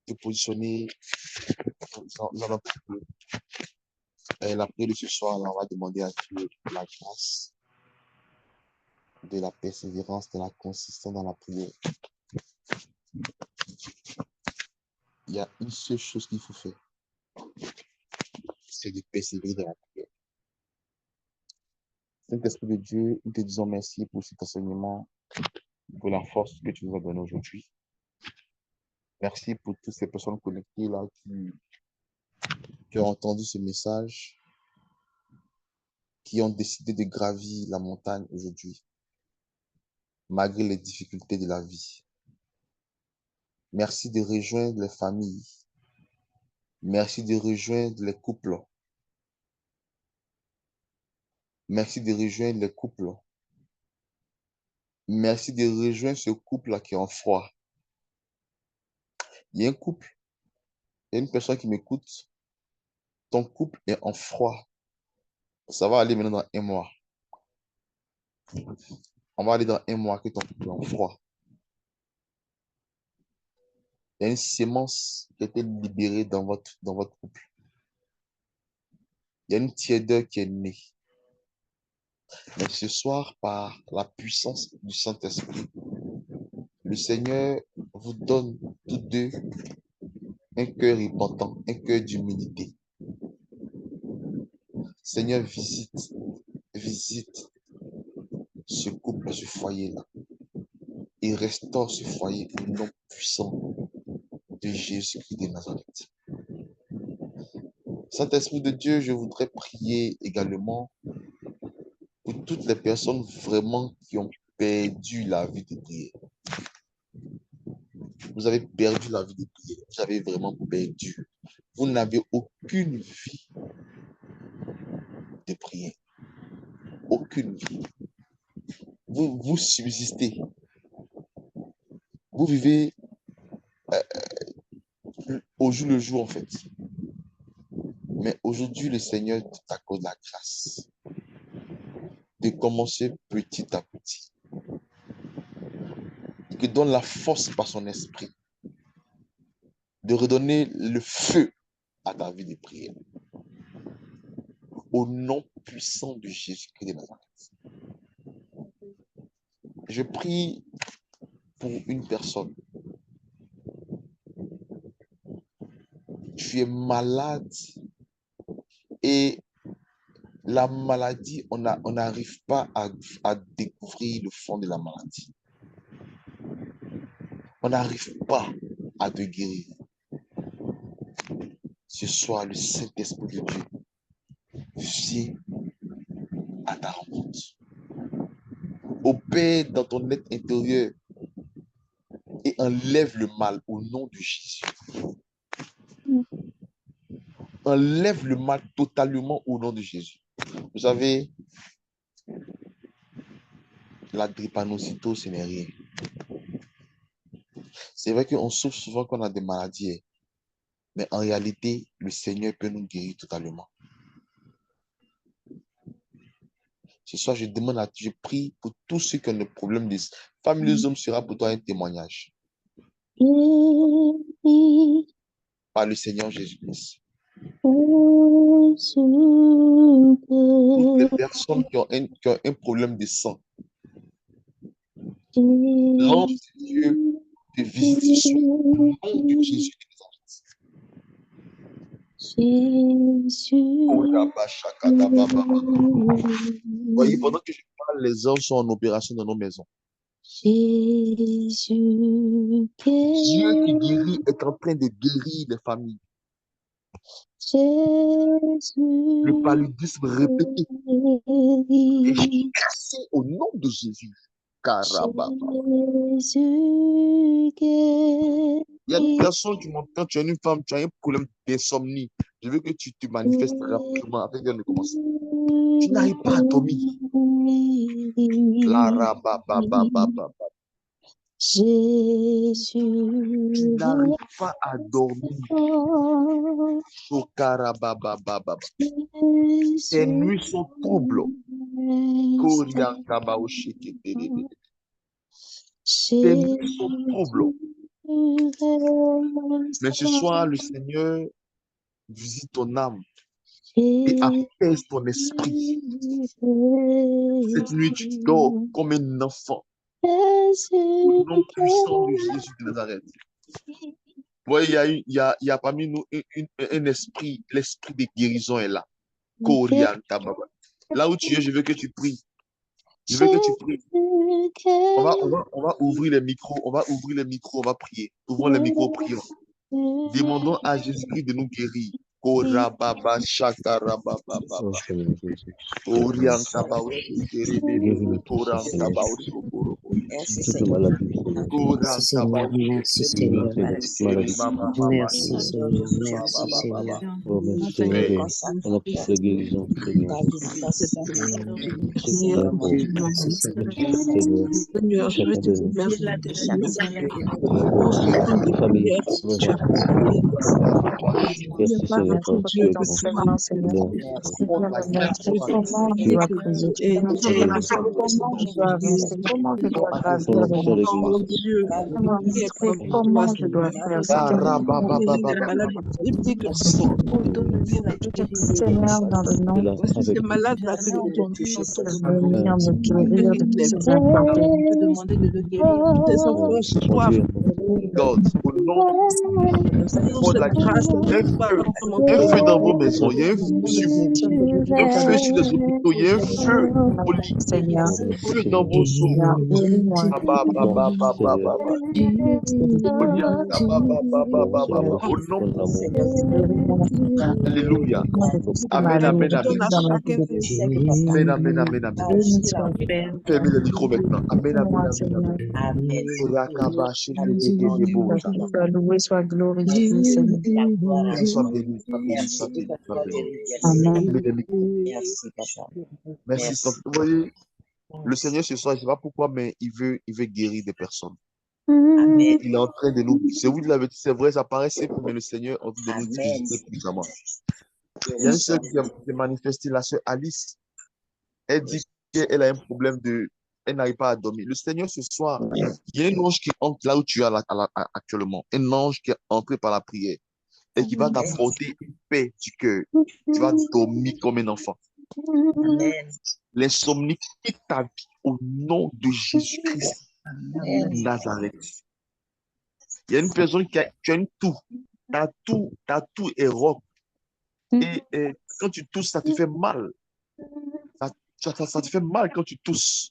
te positionner. Nous allons prier. La prière de ce soir, là, on va demander à Dieu la grâce, de la persévérance, de la consistance dans la prière. Il y a une seule chose qu'il faut faire, c'est de persévérer dans la prière. Saint-Esprit de Dieu, nous te disons merci pour cet enseignement, pour la force que tu nous as donnée aujourd'hui. Merci pour toutes ces personnes connectées là qui ont entendu ce message, qui ont décidé de gravir la montagne aujourd'hui, malgré les difficultés de la vie. Merci de rejoindre les familles Merci de rejoindre les couples. Merci de rejoindre les couples. Merci de rejoindre ce couple-là qui est en froid. Il y a un couple, il y a une personne qui m'écoute. Ton couple est en froid. Ça va aller maintenant dans 1 mois. On va aller dans 1 mois que ton couple est en froid. Il y a une sémence qui a été libérée dans votre couple. Il y a une tiédeur qui est née. Mais ce soir, par la puissance du Saint-Esprit, le Seigneur vous donne tous deux un cœur repentant, un cœur d'humilité. Seigneur, visite ce couple, ce foyer-là, et restaure ce foyer au nom puissant de Jésus-Christ de Nazareth. Saint-Esprit de Dieu, je voudrais prier également pour toutes les personnes vraiment qui ont perdu la vie de prière. Vous avez perdu la vie de prière. Vous avez vraiment perdu. Vous n'avez aucune vie de prière. Aucune vie. Vous subsistez. Vous vivez au jour le jour, en fait. Mais aujourd'hui, le Seigneur t'accorde la grâce de commencer petit à petit. Il te donne la force par son esprit de redonner le feu à ta vie de prière. Au nom puissant de Jésus-Christ de Nazareth. Je prie pour une personne. Tu es malade et la maladie, on n'arrive pas à découvrir le fond de la maladie. On n'arrive pas à te guérir. Ce soir, le Saint-Esprit de Dieu vient à ta rencontre. Opère dans ton être intérieur et enlève le mal au nom de Jésus. Enlève le mal totalement au nom de Jésus. Vous savez, la drépanocytose, ce n'est rien. C'est vrai qu'on souffre souvent quand on a des maladies, mais en réalité, le Seigneur peut nous guérir totalement. Ce soir, je prie pour tous ceux qui ont des problèmes de femmes, les hommes sera pour toi un témoignage. Par le Seigneur Jésus-Christ. Toutes les personnes qui ont un problème de sang, l'ange de Dieu te visite au nom de Jésus de Nazareth. Voyez, pendant que je parle, les hommes sont en opération dans nos maisons. Dieu qui guérit est en train de guérir les familles. Le paludisme répété est cassé au nom de Jésus. Carababa. Il y a des personnes qui m'entendent, quand tu es une femme, tu as un problème d'insomnie. Je veux que tu te manifestes rapidement avec de commencer. Tu n'arrives pas à dormir. Tu n'arrives pas à dormir. Tes nuits sont troubles. Tes nuits sont troubles. Mais ce soir, le Seigneur visite ton âme et apaise ton esprit. Cette nuit, tu dors comme un enfant. Au nom puissant de Jésus de Nazareth. Vous voyez, il y a parmi nous un esprit, l'esprit de guérison est là. Là où tu es, je veux que tu pries. Je veux que tu pries. On va ouvrir les micros, on va prier. Ouvrons les micros, prions. Demandons à Jésus-Christ de nous guérir. Merci toute Seigneur. maladie, Seigneur. Merci Seigneur. Merci Seigneur. Guéris, Seigneur, toute maladie. Merci Seigneur. Merci Seigneur. Oh, merci, Nous Seigneur, Seigneur, on a tous les guérisons, Seigneur. C'est Seigneur. bon. Merci Seigneur. Seigneur, Seigneur, je veux chacun te de dire nous, merci de pour chaque pour pour ce temps de les familles, prière que tu maison. as prié. Il n'y a Merci, pas Seigneur, trop parce que tu Dieu es que bon. toi. Seigneur. Seigneur, Seigneur, me montrer comment je dois prier. Et nous Seigneur, avons me Seigneur, montrer besoin aussi comment de je dois prier. avancer, comment je dois ton gravir nom les soit le Oh montagnes. mon gloire. Dieu, Seigneur, me priez montrer comme toi, comment je dois Seigneur. faire. Seigneur, me Guéris montrer les malades, les petits que tu Seigneur, dans le nom Tu es de là aussi Jésus. ces avec nous. malades-là que nous Je sommes prie de Euh, venir me guérir de toutes les ces infirmités. tes enfants Mon Dieu, soif, God, au nom pour de cette la grâce, il y a un pas feu. vraiment Il y a un feu dans vos pour maisons. Il y a un feu sur vous. Un feu sur les hôpitaux. Il y a un feu au lit. Seigneur, Un merci, feu dans Seigneur. vos os. Seigneur, guéris-moi. Ba, ba, ba, ba, ba, ba, Seigneur, ba, ba. Guéris-moi. Odiaka, ba, ba, ba, ba, ba, ba, ba. Au nom, ton amour, Guéris-moi, Seigneur. alléluia. Guéris-moi de toute Amen, maladie amen, tu amen. donnes à dans ma vie chacun de de tous. Amen, amen, amen, amen. Béni soit Père. Fermez le micro maintenant. Amen, amen, Guéris-moi, amen, Seigneur. amen. Rakaba, sheke, deke, debo, jaka. Sois loué, sois glorifié, Seigneur. Sois béni, sois béni, sois béni, sois béni. Amen. Fermez le micro. Merci, Saint- Vous voyez, le Seigneur ce soir, je ne sais pas pourquoi, mais il veut guérir des personnes. Il est en train de nous. Je vous dis la vérité, c'est vrai, ça paraît simple, mais le Seigneur est en train de nous visiter puissamment. Il y a une sœur qui a manifesté, la sœur Alice. Elle dit qu'elle a un problème de. Elle n'arrive pas à dormir. Le Seigneur ce soir, il y a un ange qui entre là où tu es actuellement. Un ange qui est entré par la prière et qui va t'apporter une paix du cœur. Tu vas dormir comme un enfant. L'insomnie quitte ta vie au nom de Jésus-Christ de Nazareth. Il y a une personne qui a une toux. Ta toux est rock. Et quand tu tousses, ça te fait mal. Ça te fait mal quand tu tousses.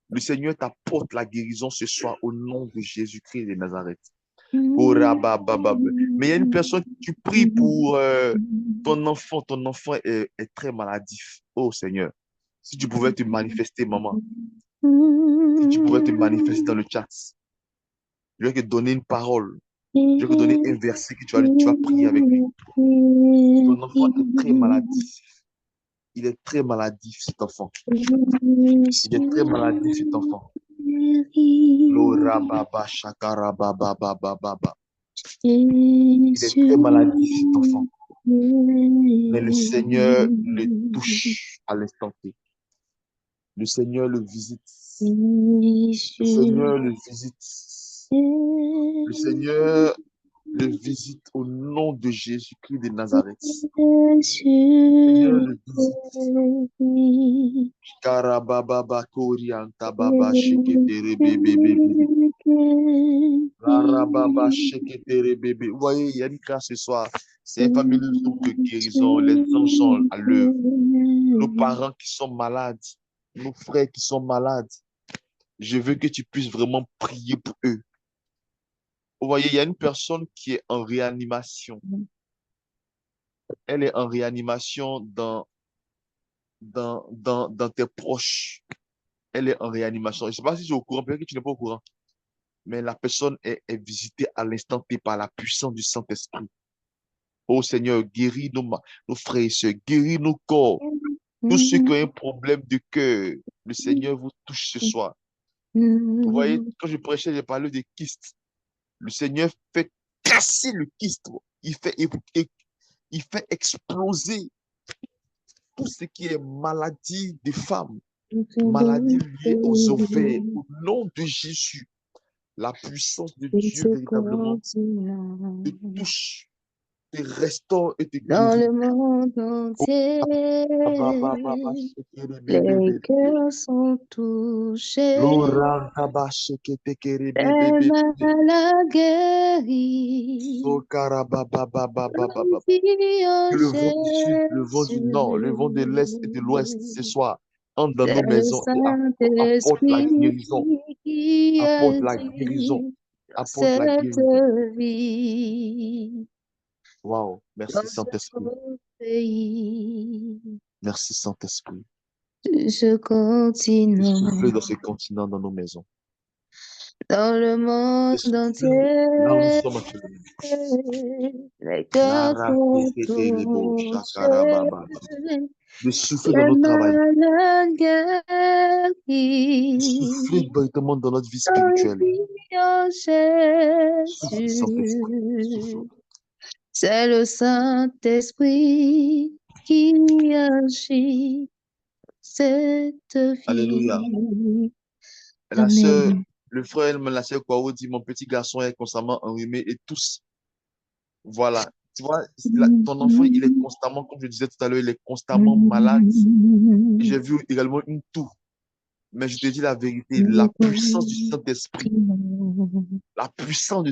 Le Seigneur t'apporte la guérison ce soir au nom de Jésus-Christ de Nazareth. Mais il y a une personne, tu pries pour ton enfant. Ton enfant est très maladif. Oh Seigneur, si tu pouvais te manifester, maman. Si tu pouvais te manifester dans le chat. Je vais te donner une parole. Je vais te donner un verset que tu vas prier avec lui. Ton enfant est très maladif. Il est très maladif, cet enfant. Il est très maladif, cet enfant. Il est très maladif, cet enfant. Mais le Seigneur le touche à l'instant T. Le Seigneur le visite. Le Seigneur le visite. Le Seigneur le visite au nom de Jésus-Christ de Nazareth. Le Seigneur le visite. Karababa Korianta Baba Sheketere Bébé. Karababa Sheketere Bébé. Vous voyez, il y a une grâce ce soir. C'est un famille de guérison. Les anges sont à l'œuvre. Nos parents qui sont malades, nos frères qui sont malades, je veux que tu puisses vraiment prier pour eux. Vous voyez, il y a une personne qui est en réanimation. Elle est en réanimation dans tes proches. Elle est en réanimation. Je ne sais pas si tu es au courant, peut-être que tu n'es pas au courant. Mais la personne est visitée à l'instant T par la puissance du Saint-Esprit. Oh Seigneur, guéris nos frères et sœurs, guéris nos corps. Tous ceux qui ont un problème de cœur, le Seigneur vous touche ce soir. Vous voyez, quand je prêchais, j'ai parlé des kystes. Le Seigneur fait casser le kyste. Il fait exploser tout ce qui est maladie des femmes, maladie liée aux ovaires. Au nom de Jésus, la puissance de Dieu véritablement te touche, te restaure et te Dans guérit. le monde entier, les cœurs sont touchés, les malades guéris, confie en Que le vent du sud, le vent du nord, le vent de l'est et de l'ouest ce Jésus. soir entre dans C'est nos le maisons et apporte la Saint-Esprit guérison. qui Apporte la agit guérison. dans Apporte la cette guérison. vie, Wow. Merci dans ce Saint-Esprit. beau pays, Merci Saint-Esprit. ce Et continent. soufflez dans ce continent, dans nos maisons. dans le monde Esprit, entier. là où nous sommes actuellement. Les cœurs sont Larakeketelebo, touchés, shakarababa. De souffler dans les notre travail, malades de guéris, souffler véritablement dans notre vie dans le spirituelle. vie en Souffle, Saint-Esprit, souffle. Jésus. C'est le Saint-Esprit qui agit cette Alléluia. vie. La sœur, Amen. le frère, la sœur Kwao dit, mon petit garçon est constamment enrhumé et tous. Voilà. Tu vois, ton enfant, il est constamment, comme je disais tout à l'heure, il est constamment malade. J'ai vu également une toux. Mais je te dis la vérité, la puissance du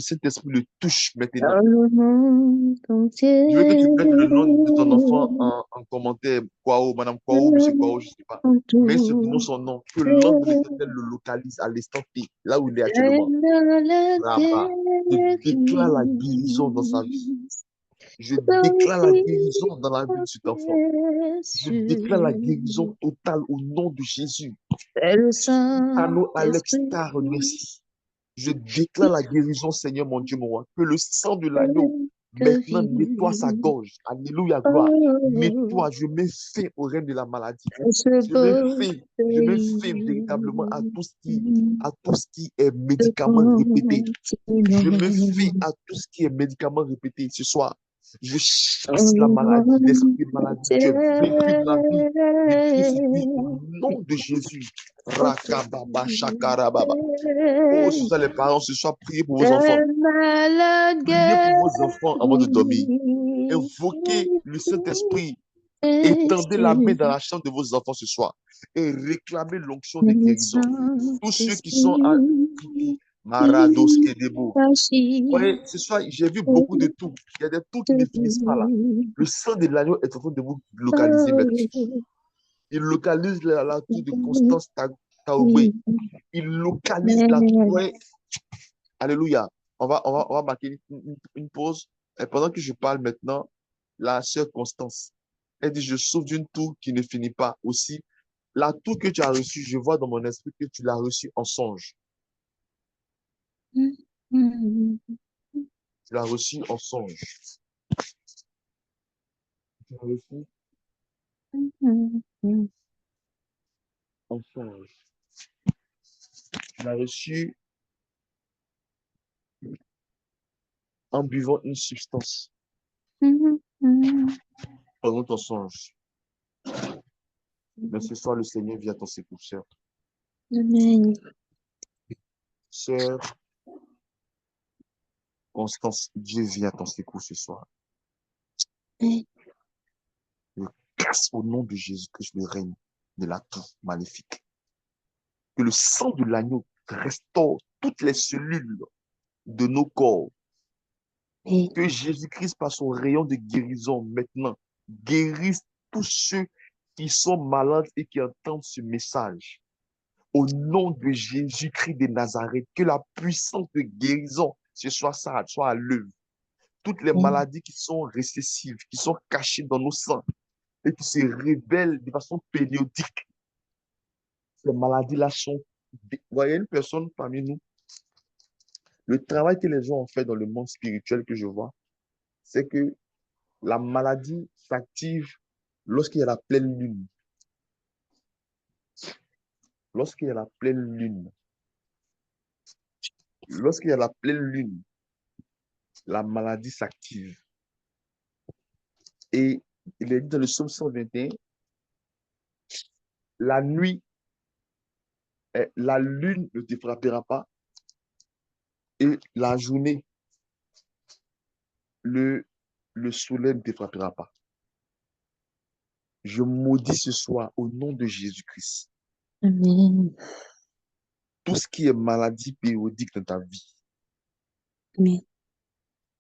Saint-Esprit le touche maintenant. Dans le monde Je veux que tu mettes le nom de ton enfant entier, en commentaire. Kwao, Madame Kwao, Monsieur Kwao, je ne sais pas. Mais simplement son nom. Que l'ange de l'Éternel le localise à l'instant T, là où il est actuellement. Là-bas. Je déclare la guérison dans sa vie. Je déclare la guérison dans la vie de cet enfant. Je déclare la guérison totale au nom de Jésus. C'est le Tano Alex Saint-Esprit Tarnessi. Je déclare la guérison, Seigneur mon Dieu, mon roi. Que le sang de l'agneau de maintenant vie. nettoie sa gorge. Alléluia, gloire. Nettoie, je mets fin au règne de la maladie. Ce Je mets beau fin véritablement à tout ce qui est de médicament répété. Je mets fin continent. à tout ce qui est médicament répété ce soir. Je chasse la maladie, l'esprit de maladie. Tu es vaincu de la vie. Décris cette vie au nom de Jésus. Rakababa, shakarababa. Oh, ce sont les parents, ce soir, priez pour vos enfants. Malade Priez pour vos enfants avant de dormir. guéris. Invoquez le Saint-Esprit. Étendez la main dans la chambre de vos enfants ce soir et réclamez l'onction de guérison. Tous ceux qui sont à Marados et Debo. Voyez, ce soir, j'ai vu beaucoup de toux. Il y a des toux qui ne finissent pas là. Le sang de l'agneau est en train de vous localiser maintenant. Il localise la toux de Constance Taoubé. Il localise la toux. Ouais. Alléluia. On va marquer une pause. Et pendant que je parle maintenant, la sœur Constance, elle dit, je souffre d'une toux qui ne finit pas aussi. La toux que tu as reçue, je vois dans mon esprit que tu l'as reçue en songe. Tu l'as reçue en songe. Tu l'as reçue en songe. Tu l'as reçue en buvant une substance pendant ton songe. Mais ce soir, le Seigneur vient à ton secours, sœur. Amen. Sœur Constance, Dieu vient à ton secours ce soir. Je casse au nom de Jésus-Christ le règne de la toux maléfique. Que le sang de l'agneau restaure toutes les cellules de nos corps. Que Jésus-Christ, par son rayon de guérison, maintenant, guérisse tous ceux qui sont malades et qui entendent ce message. Au nom de Jésus-Christ de Nazareth, que la puissance de guérison soit à l'œuvre. Toutes les maladies qui sont récessives, qui sont cachées dans nos sangs et qui se révèlent de façon périodique, ces maladies-là sont... Vous voyez une personne parmi nous, le travail que les gens ont fait dans le monde spirituel que je vois, c'est que la maladie s'active lorsqu'il y a la pleine lune. Lorsqu'il y a la pleine lune. Lorsqu'il y a la pleine lune, la maladie s'active. Et il est dit dans le psaume 121, la nuit, la lune ne te frappera pas et la journée, le soleil ne te frappera pas. Je maudis ce soir au nom de Jésus-Christ. Amen. Tout ce qui est maladie périodique dans ta vie. Amen.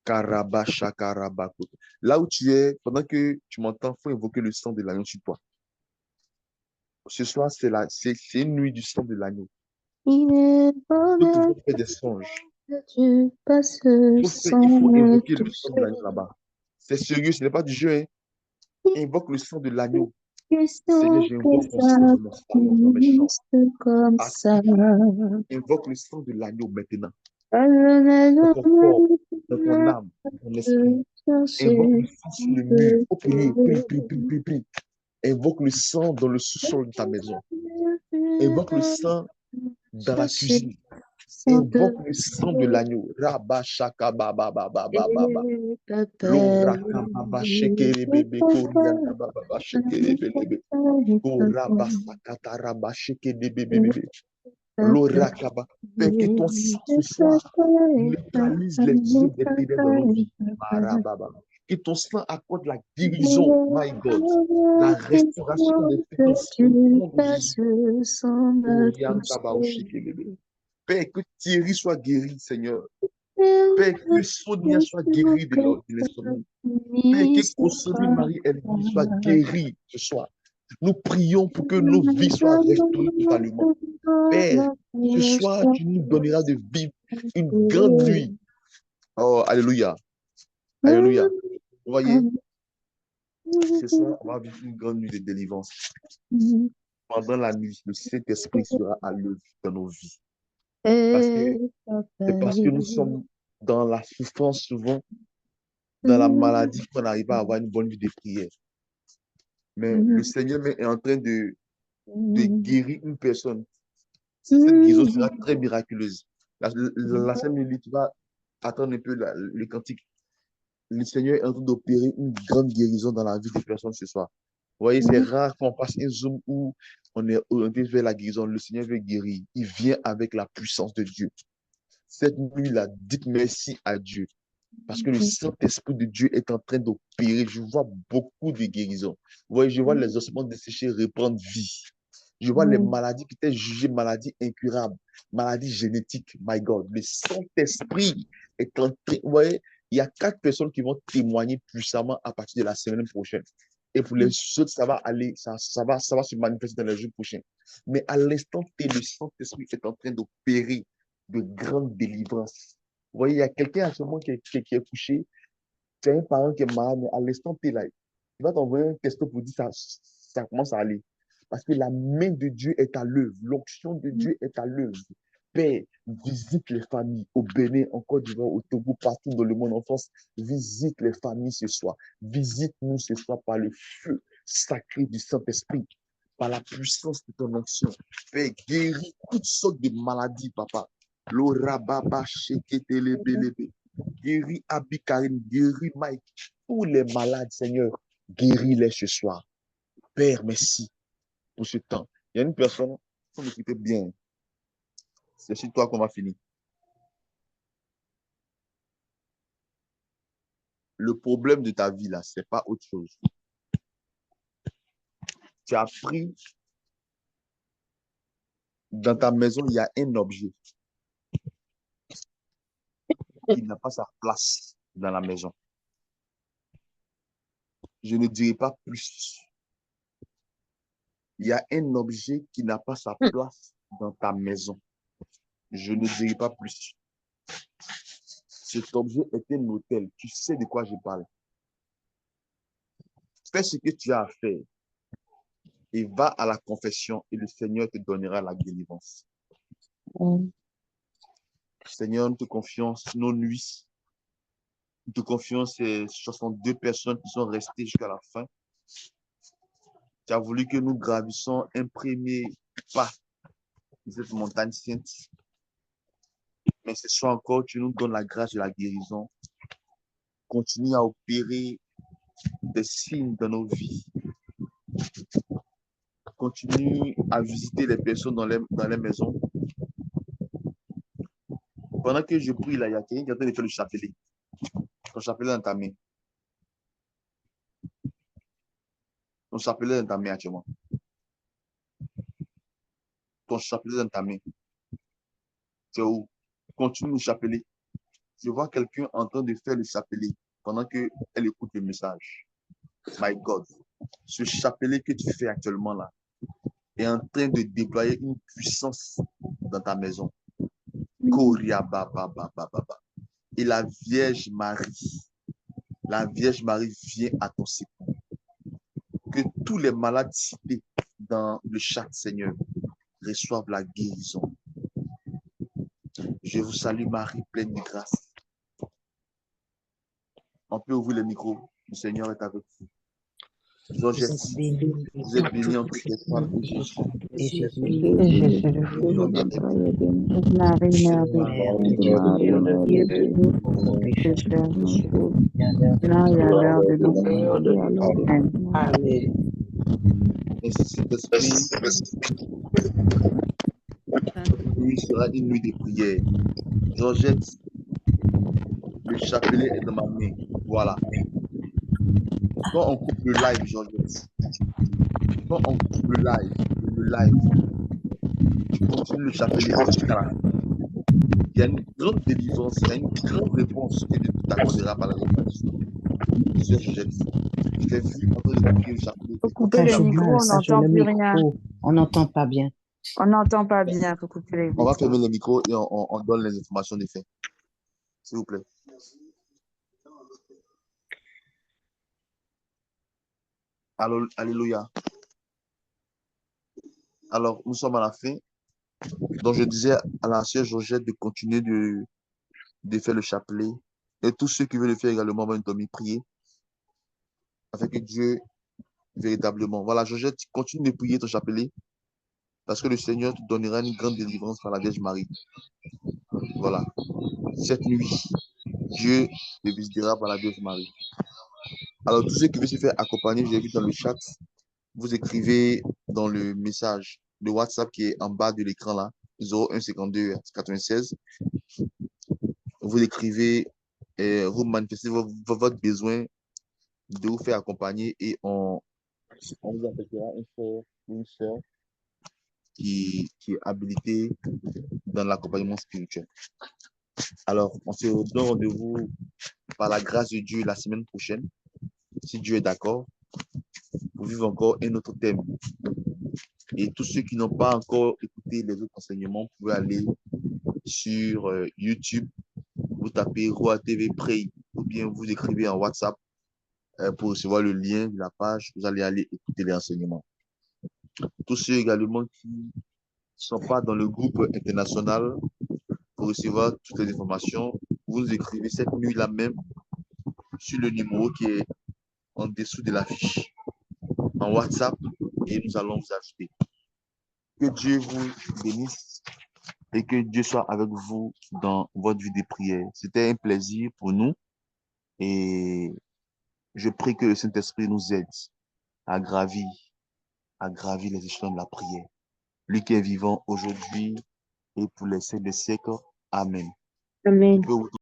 Karaba, shakaraba. Là où tu es, pendant que tu m'entends, il faut invoquer le sang de l'agneau sur toi. Ce soir, c'est une nuit du sang de l'agneau. Il est bon Tout le monde fait des songes. tu passes Il faut sans invoquer le sang de toucher. l'agneau là-bas. C'est sérieux, ce n'est pas du jeu. Hein. Invoque le sang de l'agneau. Seigneur, j'invoque ton sang dans mes salons, dans mes chambres. comme À ça. Invoque le sang de l'agneau maintenant. Dans ton corps, dans ton âme, dans ton esprit. Invoque le sang sur le mur. Oh, prie, prie, prie, prie, prie, prie. Invoque le sang dans le sous-sol de ta maison. Invoque le sang dans la cuisine. Invoque le sang de l'agneau. Rabba shaka ba ba ba ba ba ba ba. Lo raka ba ba shekere bebe korianda ba ba ba shekere bebe. Ko rabba sakata rabba shekere bebe bebe. Lo raka ba. Père, que ton sang ce soir neutralise les yeux des ténèbres dans nos vies. Marababa. Que ton sang accorde la guérison, my God, la restauration des fréquences au nom de Jésus. Oh, yanda ba o shekere bebe. Père, que Thierry soit guéri, Seigneur. Père, que Sonia soit guérie de l'insomnie. Père, que Kosori Marie-Elvie soit guérie ce soir. Nous prions pour que nos vies soient restaurées totalement. Père, ce soir, tu nous donneras de vivre une grande nuit. Oh, alléluia. Alléluia. Vous voyez, ce soir, on va vivre une grande nuit de délivrance. Pendant la nuit, le Saint-Esprit sera à l'œuvre dans nos vies. C'est parce que nous sommes dans la souffrance souvent, dans la maladie, qu'on n'arrive pas à avoir une bonne vie de prière. Mais le Seigneur est en train de guérir une personne. Cette guérison sera très miraculeuse. La scène tu vas attendre un peu le cantique. Le Seigneur est en train d'opérer une grande guérison dans la vie des personnes ce soir. Vous voyez, c'est rare qu'on passe un zoom où on est orienté vers la guérison. Le Seigneur veut guérir. Il vient avec la puissance de Dieu. Cette nuit-là, dites merci à Dieu. Parce que le Saint-Esprit de Dieu est en train d'opérer. Je vois beaucoup de guérisons. Vous voyez, je vois les ossements desséchés reprendre vie. Je vois les maladies qui étaient jugées maladies incurables, maladies génétiques. My God, le Saint-Esprit est en train. Vous voyez, il y a 4 personnes qui vont témoigner puissamment à partir de la semaine prochaine. Et pour les autres, ça va aller, ça va se manifester dans les jours prochains. Mais à l'instant T, le Saint-Esprit est en train d'opérer de grandes délivrances. Vous voyez, il y a quelqu'un à ce moment qui est couché. Tu as un parent qui est malade, mais à l'instant T, là, il va t'envoyer un texto pour dire ça commence à aller. Parce que la main de Dieu est à l'œuvre. L'onction de Dieu est à l'œuvre. Père, visite les familles au Bénin, en Côte d'Ivoire, au Togo, partout dans le monde en France. Visite les familles ce soir. Visite-nous ce soir par le feu sacré du Saint-Esprit, par la puissance de ton onction. Père, guéris toutes sortes de maladies, papa. L'orababa, sheketelebelebe. Guéris Abi Karim, guéris Mike. Tous les malades, Seigneur, guéris-les ce soir. Père, merci pour ce temps. Il y a une personne, il faut m'écouter bien. C'est sur toi qu'on va finir. Le problème de ta vie, là, ce n'est pas autre chose. Tu as pris, dans ta maison, il y a un objet qui n'a pas sa place dans la maison. Je ne dirai pas plus. Il y a un objet qui n'a pas sa place dans ta maison. Je ne dirai pas plus. Cet objet est un hôtel. Tu sais de quoi je parle. Fais ce que tu as à faire et va à la confession et le Seigneur te donnera la délivrance. Seigneur, nous te confions nos nuits. Nous te confions ces 62 personnes qui sont restées jusqu'à la fin. Tu as voulu que nous gravissions un premier pas de cette montagne sainte. Mais ce soir encore, tu nous donnes la grâce de la guérison. Continue à opérer des signes dans nos vies. Continue à visiter les personnes dans les maisons. Pendant que je prie, là, il y a quelqu'un qui est en train de faire le chapelet. Ton chapelet dans ta main. Ton chapelet dans ta main actuellement. Ton chapelet dans ta main. C'est où? Continue le chapelet. Je vois quelqu'un en train de faire le chapelet pendant qu'elle écoute le message. My God. Ce chapelet que tu fais actuellement là est en train de déployer une puissance dans ta maison. Et la Vierge Marie vient à ton secours. Que tous les malades cités dans le chat, Seigneur, reçoivent la guérison. Je vous salue, Marie, pleine de grâce. On peut ouvrir le micro. Le Seigneur est avec vous. Georgette, vous êtes bénie entre toutes les femmes et Jésus. Et Jésus, Jésus, le fruit de tes Georgette, entrailles est béni. Marie, Mère de Mère Dieu, de Marie, Dieu, Mère de Dieu, Jésus, mon péché, espère-nous tous. Là, maintenant il y a l'heure de et notre à l'heure mort. de notre mort. Amen. Amen. ainsi cet esprit, cette nuit sera une nuit de prière. Georgette, le chapelet est dans ma main. Voilà. Quand on coupe le live, Georgette, quand on coupe le live, tu continues le chapelet jusqu'à la fin. Il y a une grande délivrance, il y a une grande réponse que Dieu t'accordera par la grâce. Sœur Georgette, je t'ai vu en train de prier le chapelet. Faut couper le micro, on n'entend plus rien. On n'entend pas bien. On n'entend pas bien, faut couper le On va micro. fermer les micros et on donne les informations des faits. S'il vous plaît. Alléluia. Alors, nous sommes à la fin. Donc, je disais à la sœur Georgette de continuer de faire le chapelet. Et tous ceux qui veulent le faire également vont dormir prier. Afin que Dieu, véritablement. Voilà, Georgette, continue de prier ton chapelet. Parce que le Seigneur te donnera une grande délivrance par la Vierge Marie. Voilà. Cette nuit, Dieu te visitera par la Vierge Marie. Alors, tous ceux qui veulent se faire accompagner, j'ai vu dans le chat, vous écrivez dans le message de WhatsApp qui est en bas de l'écran là, 0152 96. Vous écrivez et vous manifestez votre besoin de vous faire accompagner et on vous appellera un frère ou une soeur qui est habilité dans l'accompagnement spirituel. Alors, on se donne rendez-vous par la grâce de Dieu la semaine prochaine, si Dieu est d'accord, pour vivre encore un autre thème. Et tous ceux qui n'ont pas encore écouté les autres enseignements, vous pouvez aller sur YouTube, vous tapez Roi TV Pray, ou bien vous écrivez en WhatsApp pour recevoir le lien de la page, vous allez aller écouter les enseignements. Tous ceux également qui ne sont pas dans le groupe international, pour recevoir toutes les informations, vous nous écrivez cette nuit-là même sur le numéro qui est en dessous de la fiche, en WhatsApp, et nous allons vous ajouter. Que Dieu vous bénisse et que Dieu soit avec vous dans votre vie de prière. C'était un plaisir pour nous et je prie que le Saint-Esprit nous aide à gravir les échelons de la prière. Lui qui est vivant aujourd'hui et pour les siècles des siècles. Amen. Amen.